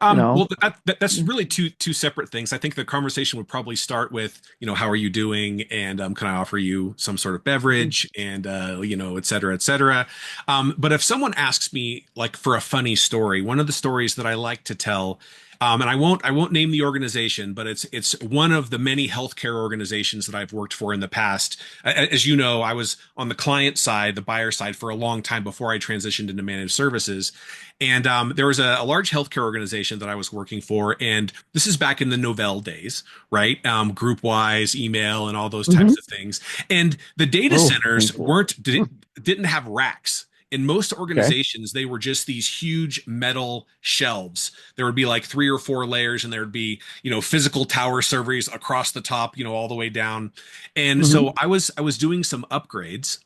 Well, that's really two separate things. I think the conversation would probably start with, how are you doing? And can I offer you some sort of beverage? And et cetera, et cetera. But if someone asks me like for a funny story, one of the stories that I like to tell, and I won't name the organization, but it's one of the many healthcare organizations that I've worked for in the past. As you know, I was on the client side, the buyer side for a long time before I transitioned into managed services. And there was a large healthcare organization that I was working for, and this is back in the Novell days, right? Group-wise, email, and all those types of things. And the data centers didn't have racks. In most organizations, they were just these huge metal shelves. There would be like 3 or 4 layers, and there would be, physical tower servers across the top, all the way down. And so I was doing some upgrades.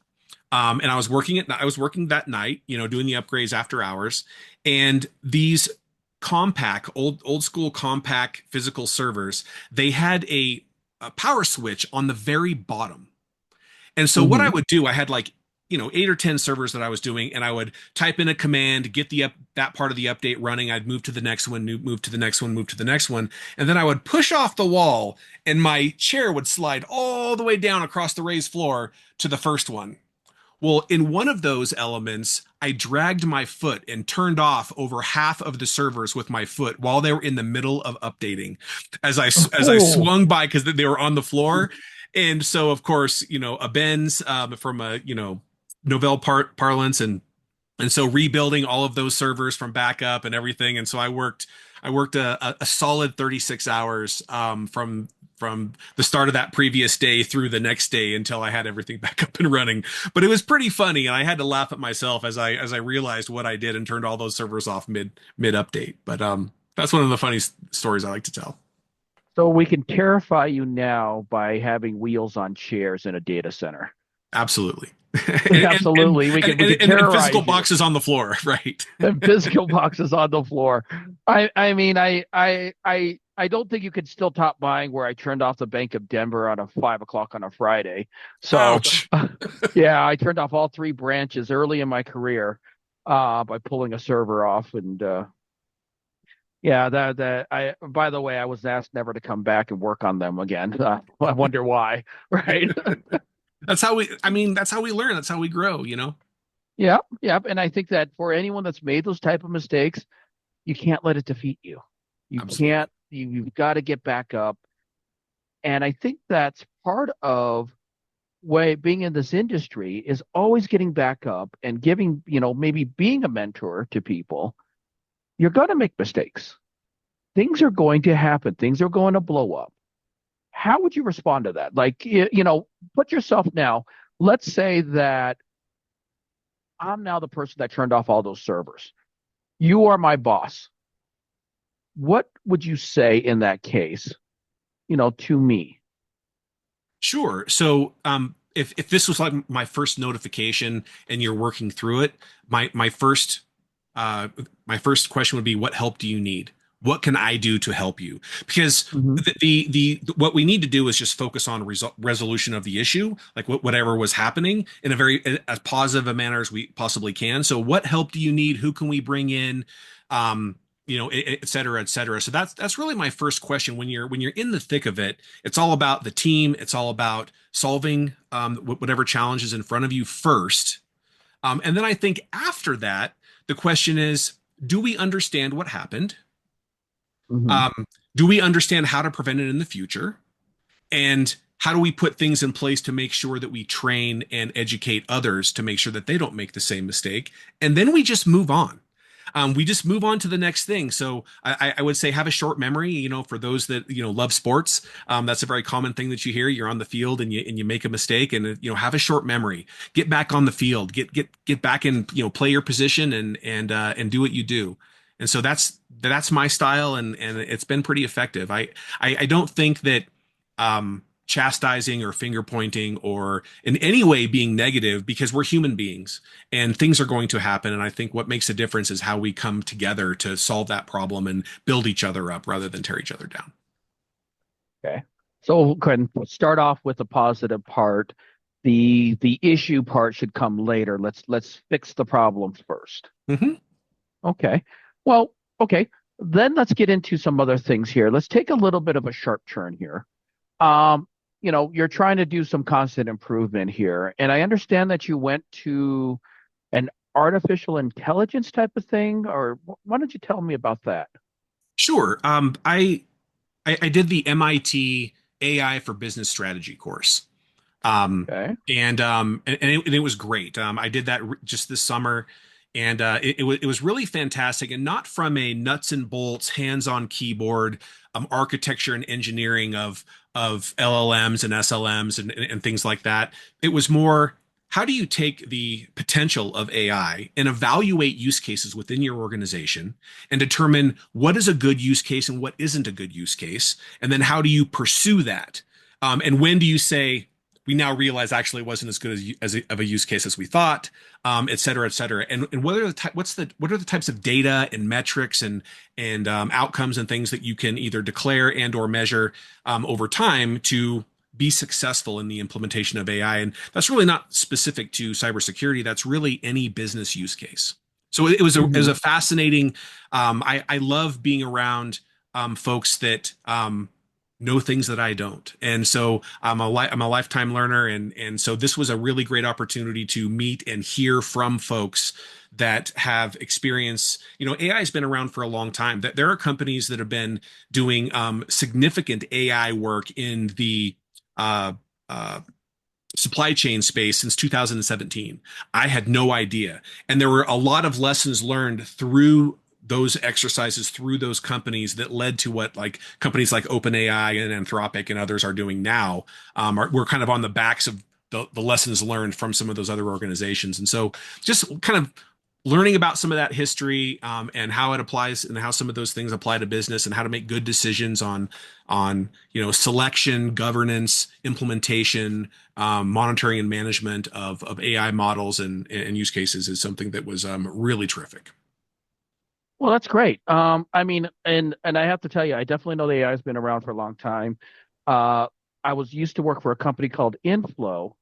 And I was working that night, doing the upgrades after hours, and these old school compact physical servers, they had a power switch on the very bottom. And so what I would do, I had like, 8 or 10 servers that I was doing, and I would type in a command, get that part of the update running. I'd move to the next one, move to the next one, move to the next one. And then I would push off the wall, and my chair would slide all the way down across the raised floor to the first one. Well, in one of those elements, I dragged my foot and turned off over half of the servers with my foot while they were in the middle of updating as I swung by because they were on the floor. And so, of course, a Benz from a, Novell parlance and so rebuilding all of those servers from backup and everything. And so I worked a solid 36 hours from the start of that previous day through the next day until I had everything back up and running. But it was pretty funny, and I had to laugh at myself as I realized what I did and turned all those servers off mid update. But that's one of the funny stories I like to tell. So we can terrify you now by having wheels on chairs in a data center. Absolutely. Absolutely. We can terrorize physical you. Boxes on the floor, right? And physical boxes on the floor. I mean, I don't think you could still top mine where I turned off the Bank of Denver on a 5 o'clock on a Friday. So yeah, I turned off all 3 branches early in my career by pulling a server off. And by the way, I was asked never to come back and work on them again. I wonder why, right? That's how we learn. That's how we grow, Yeah. And I think that for anyone that's made those type of mistakes, you can't let it defeat you. You Absolutely. Can't, you've got to get back up. And I think that's part of being in this industry is always getting back up and giving, maybe being a mentor to people. You're going to make mistakes. Things are going to happen. Things are going to blow up. How would you respond to that? Like, put yourself now, let's say that I'm now the person that turned off all those servers. You are my boss. What would you say in that case, to me? Sure. So, if this was like my first notification and you're working through it, my first question would be, what help do you need? What can I do to help you? Because the what we need to do is just focus on resolution of the issue, like whatever was happening, in as positive a manner as we possibly can. So, what help do you need? Who can we bring in? Et cetera, et cetera. So that's really my first question. When you're in the thick of it, it's all about the team. It's all about solving whatever challenge is in front of you first, and then I think after that, the question is, do we understand what happened? Do we understand how to prevent it in the future? And how do we put things in place to make sure that we train and educate others to make sure that they don't make the same mistake? And then we just move on. We just move on to the next thing. So I would say have a short memory, for those that, love sports. That's a very common thing that you hear. You're on the field and you make a mistake and, have a short memory, get back on the field, get back and, play your position and do what you do. And so that's my style, and it's been pretty effective. I don't think that chastising or finger pointing or in any way being negative, because we're human beings and things are going to happen. And I think what makes a difference is how we come together to solve that problem and build each other up rather than tear each other down. Okay. So go ahead and start off with the positive part. The issue part should come later. Let's fix the problems first. Mm-hmm. Okay. Well, okay. Then let's get into some other things here. Let's take a little bit of a sharp turn here. You're trying to do some constant improvement here. And I understand that you went to an artificial intelligence type of thing, or why don't you tell me about that? Sure. I did the MIT AI for Business Strategy course. Okay. And it was great. I did that just this summer, and it was really fantastic, and not from a nuts and bolts, hands-on keyboard, architecture and engineering of LLMs and SLMs and things like that. It was more, how do you take the potential of AI and evaluate use cases within your organization and determine what is a good use case and what isn't a good use case, and then how do you pursue that? And when do you say, we now realize actually it wasn't as good of a use case as we thought, et cetera, et cetera. And what are the types of data and metrics and outcomes and things that you can either declare and or measure over time to be successful in the implementation of AI? And that's really not specific to cybersecurity. That's really any business use case. So it was a fascinating. I love being around folks that know things that I don't. And so I'm a lifetime learner. And so this was a really great opportunity to meet and hear from folks that have experience. AI has been around for a long time. That there are companies that have been doing significant AI work in the supply chain space since 2017. I had no idea. And there were a lot of lessons learned through those exercises, through those companies, that led to what companies like OpenAI and Anthropic and others are doing now. We're kind of on the backs of the lessons learned from some of those other organizations. And so just kind of learning about some of that history and how it applies and how some of those things apply to business and how to make good decisions on selection, governance, implementation, monitoring and management of AI models and use cases is something that was really terrific. Well, that's great. I mean, and I have to tell you, I definitely know the AI has been around for a long time. I was used to work for a company called Inflow,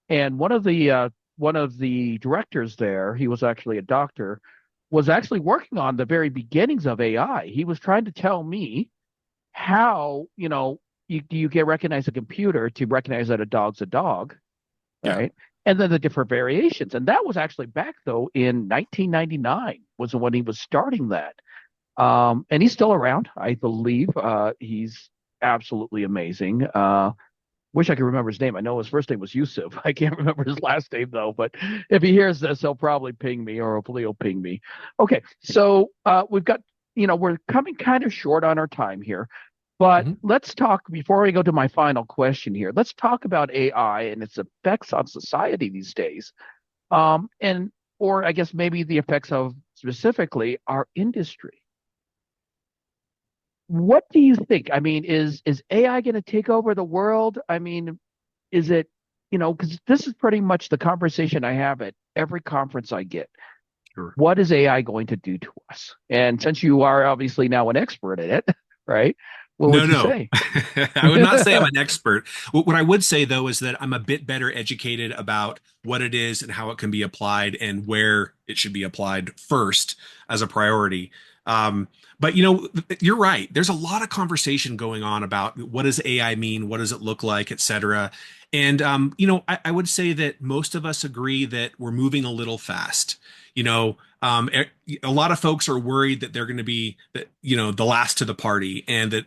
and one of the directors there, he was actually a doctor, was actually working on the very beginnings of AI. He was trying to tell me how, do you get recognize a computer to recognize that a dog's a dog, right? Yeah. And then the different variations. And that was actually back, though, in 1999 was when he was starting that. And he's still around, I believe. He's absolutely amazing. Wish I could remember his name. I know his first name was Yusuf. I can't remember his last name, though. But if he hears this, he'll probably ping me, or hopefully he'll ping me. Okay, so we've got, we're coming kind of short on our time here. But let's talk, before we go to my final question here, let's talk about AI and its effects on society these days. Or I guess maybe the effects of specifically our industry. What do you think? I mean, is AI going to take over the world? I mean, is it, because this is pretty much the conversation I have at every conference I get. Sure. What is AI going to do to us? And since you are obviously now an expert in it, right? What would you say? I would not say I'm an expert. What I would say, though, is that I'm a bit better educated about what it is and how it can be applied and where it should be applied first as a priority. But, you're right. There's a lot of conversation going on about what does AI mean? What does it look like, et cetera. And, I would say that most of us agree that we're moving a little fast. A lot of folks are worried that they're going to be, the last to the party, and that,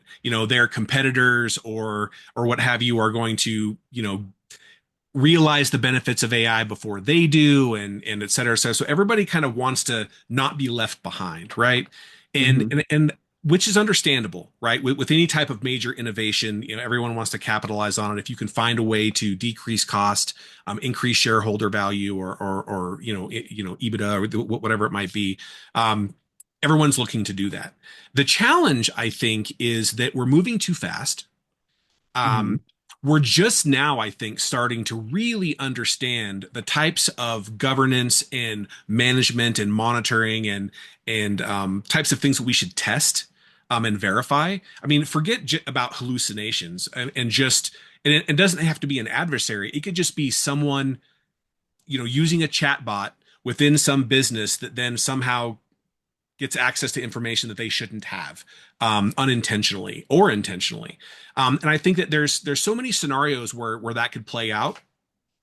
their competitors or what have you are going to, realize the benefits of AI before they do, and et cetera. So everybody kind of wants to not be left behind, right? And which is understandable, right? With any type of major innovation, everyone wants to capitalize on it. If you can find a way to decrease cost, increase shareholder value, or Ibotta, or whatever it might be, everyone's looking to do that. The challenge, I think, is that we're moving too fast. we're just now, I think, starting to really understand the types of governance and management and monitoring and types of things that we should test and verify. I mean, forget about hallucinations and just, and it doesn't have to be an adversary. It could just be someone, using a chat bot within some business that then somehow gets access to information that they shouldn't have, unintentionally or intentionally. And I think that there's so many scenarios where that could play out,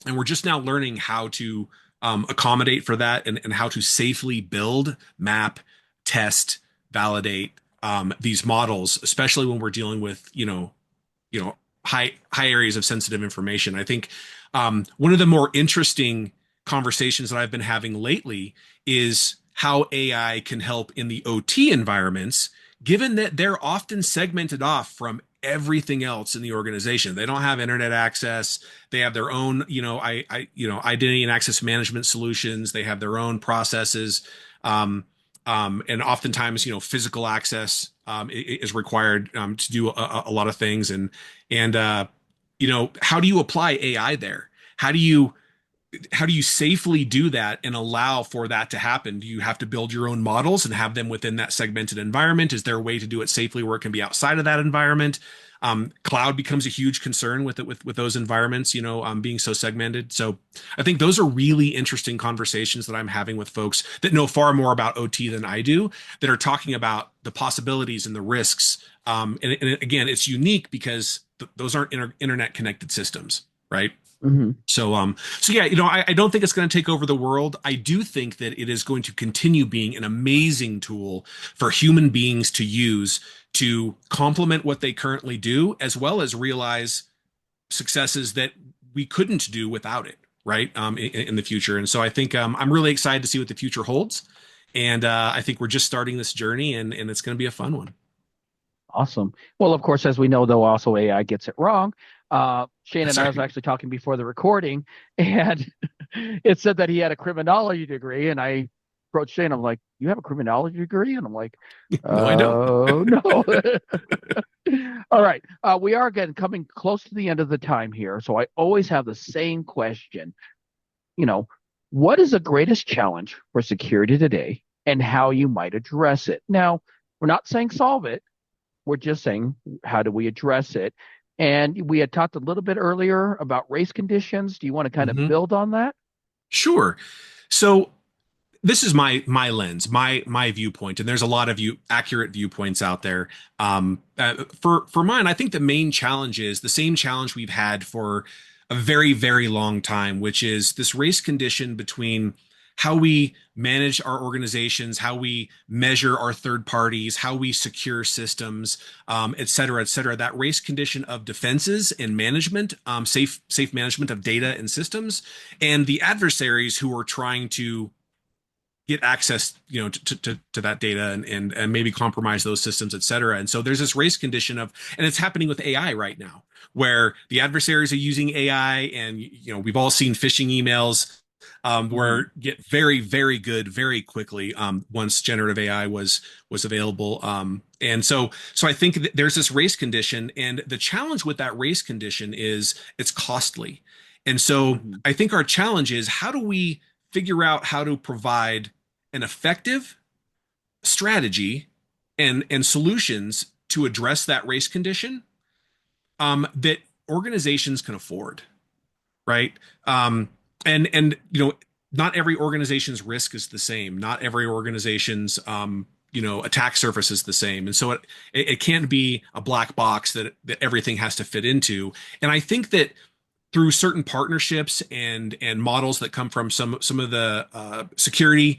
and we're just now learning how to accommodate for that and how to safely build, map, test, validate these models, especially when we're dealing with high areas of sensitive information. I think one of the more interesting conversations that I've been having lately is how AI can help in the OT environments, given that they're often segmented off from everything else in the organization. They don't have internet access. They have their own, identity and access management solutions. They have their own processes. And oftentimes, physical access is required to do a lot of things. And how do you apply AI there? How do you safely do that and allow for that to happen? Do you have to build your own models and have them within that segmented environment? Is there a way to do it safely where it can be outside of that environment? Cloud becomes a huge concern with those environments, being so segmented. So I think those are really interesting conversations that I'm having with folks that know far more about OT than I do, that are talking about the possibilities and the risks. And again, it's unique because those aren't internet connected systems, right? Mm-hmm. So yeah, I don't think it's going to take over the world. I do think that it is going to continue being an amazing tool for human beings to use to complement what they currently do, as well as realize successes that we couldn't do without it, right? In the future. And so I think I'm really excited to see what the future holds. And I think we're just starting this journey, and it's going to be a fun one. Awesome. Well, of course, as we know, though, also AI gets it wrong. Shane and I was actually talking before the recording, and it said that he had a criminology degree, and I approached Shane. I'm like, "You have a criminology degree?" And I'm like, "No, I don't." No. All right. We are again coming close to the end of the time here, so I always have the same question. What is the greatest challenge for security today, and how you might address it? Now, we're not saying solve it. We're just saying, how do we address it? And we had talked a little bit earlier about race conditions. Do you want to kind of build on that? Sure. So this is my lens, my viewpoint, and there's a lot of accurate viewpoints out there. For mine, I think the main challenge is the same challenge we've had for a very, very long time, which is this race condition between how we manage our organizations, how we measure our third parties, how we secure systems, et cetera, that race condition of defenses and management, safe management of data and systems, and the adversaries who are trying to get access, to that data and maybe compromise those systems, et cetera. And so there's this race condition and it's happening with AI right now, where the adversaries are using AI, and we've all seen phishing emails where get very, very good very quickly once generative AI was available. And so I think that there's this race condition, and the challenge with that race condition is it's costly. And so I think our challenge is, how do we figure out how to provide an effective strategy and solutions to address that race condition that organizations can afford, right? And not every organization's risk is the same. Not every organization's attack surface is the same. And so it can't be a black box that everything has to fit into. And I think that through certain partnerships and models that come from some of the security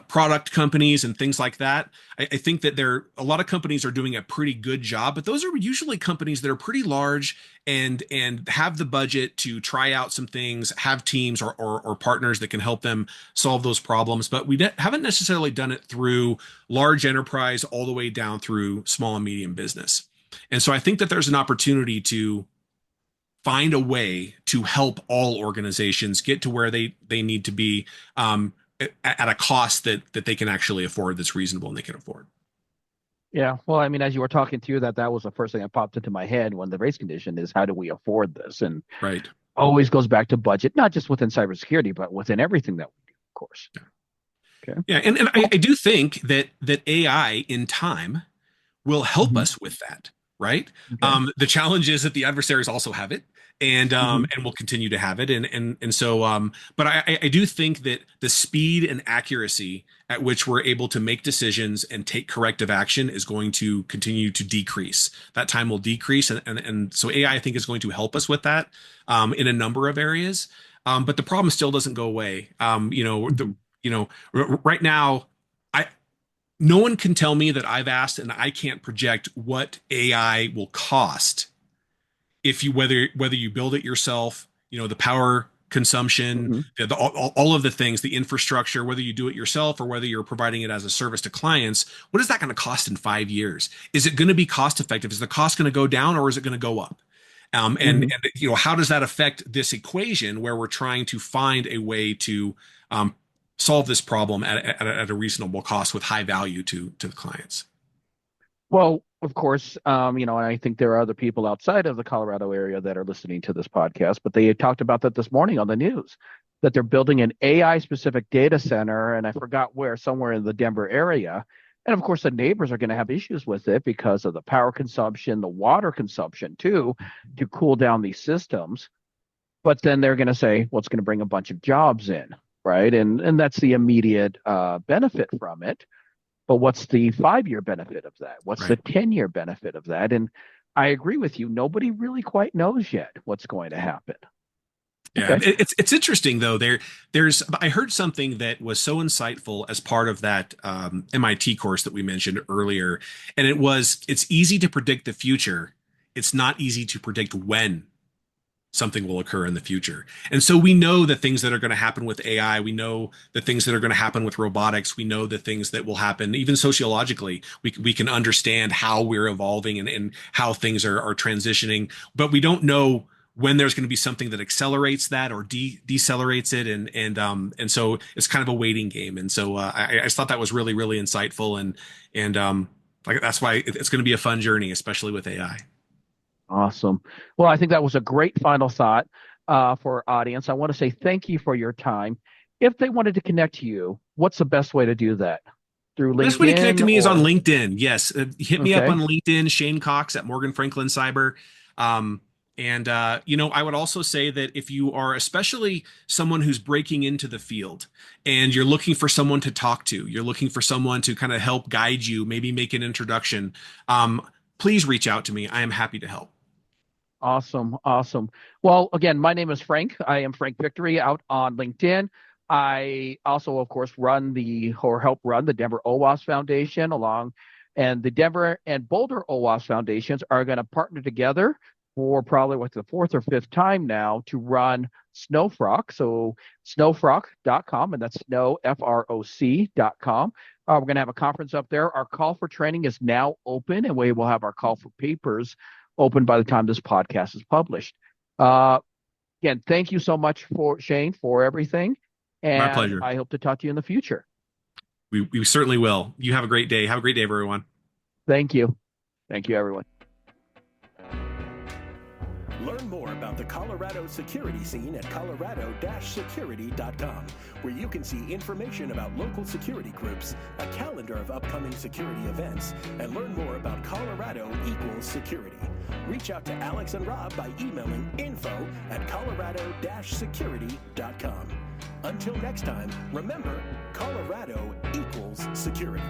product companies and things like that, I think that a lot of companies are doing a pretty good job, but those are usually companies that are pretty large and have the budget to try out some things, have teams or partners that can help them solve those problems. But we haven't necessarily done it through large enterprise all the way down through small and medium business. And so I think that there's an opportunity to find a way to help all organizations get to where they need to be at a cost that they can actually afford, that's reasonable and they can afford. Yeah. Well, I mean, as you were talking through that was the first thing that popped into my head when the race condition is how do we afford this? And right. Always goes back to budget, not just within cybersecurity, but within everything that we do, of course. Yeah. Okay. Yeah. And I do think that AI in time will help us with that. Right. Okay. The challenge is that the adversaries also have it. And will continue to have it, and so but I do think that the speed and accuracy at which we're able to make decisions and take corrective action is going to continue to decrease. That time will decrease, and so AI I think is going to help us with that in a number of areas. But the problem still doesn't go away. Right now, no one can tell me that I've asked and I can't project what AI will cost. If you whether you build it yourself, the power consumption, all of the things, the infrastructure, whether you do it yourself or whether you're providing it as a service to clients, what is that going to cost in 5 years? Is it going to be cost effective? Is the cost going to go down or is it going to go up? And how does that affect this equation where we're trying to find a way to solve this problem at a reasonable cost with high value to the clients? Well, of course, and I think there are other people outside of the Colorado area that are listening to this podcast, but they had talked about that this morning on the news, that they're building an AI-specific data center, and I forgot where, somewhere in the Denver area. And of course, the neighbors are going to have issues with it because of the power consumption, the water consumption too, to cool down these systems. But then they're going to say, well, it's going to bring a bunch of jobs in, right? And that's the immediate benefit from it. But what's the 5-year benefit of that? What's the 10-year benefit of that? And I agree with you. Nobody really quite knows yet what's going to happen. Yeah, okay. It's interesting though. I heard something that was so insightful as part of that MIT course that we mentioned earlier, and it's easy to predict the future. It's not easy to predict when something will occur in the future. And so we know the things that are going to happen with AI. We know the things that are going to happen with robotics. We know the things that will happen, even sociologically. We can understand how we're evolving and how things are transitioning, but we don't know when there's going to be something that accelerates that or decelerates it. And so it's kind of a waiting game. And so I just thought that was really, really insightful. And that's why it's going to be a fun journey, especially with AI. Awesome. Well, I think that was a great final thought for our audience. I want to say thank you for your time. If they wanted to connect to you, what's the best way to do that? Through LinkedIn? The best way to connect to me is on LinkedIn. Yes. Hit me up on LinkedIn, Shane Cox at MorganFranklin Cyber. I would also say that if you are especially someone who's breaking into the field and you're looking for someone to talk to, you're looking for someone to kind of help guide you, maybe make an introduction, please reach out to me. I am happy to help. Awesome. Well, again, my name is Frank. I am Frank Victory out on LinkedIn. I also, of course, help run the Denver OWASP Foundation and the Denver and Boulder OWASP Foundations are going to partner together for probably the 4th or 5th time now to run Snowfrock. So snowfrock.com, and that's snowfroc.com. We're going to have a conference up there. Our call for training is now open, and we will have our call for papers open by the time this podcast is published. Again, thank you so much Shane for everything. And my pleasure. I hope to talk to you in the future. We certainly will. You have a great day. Have a great day, everyone. Thank you. Thank you, everyone. Learn more about the Colorado security scene at colorado-security.com, where you can see information about local security groups, a calendar of upcoming security events, and learn more about Colorado equals security. Reach out to Alex and Rob by emailing info@colorado-security.com. Until next time, remember, Colorado equals security.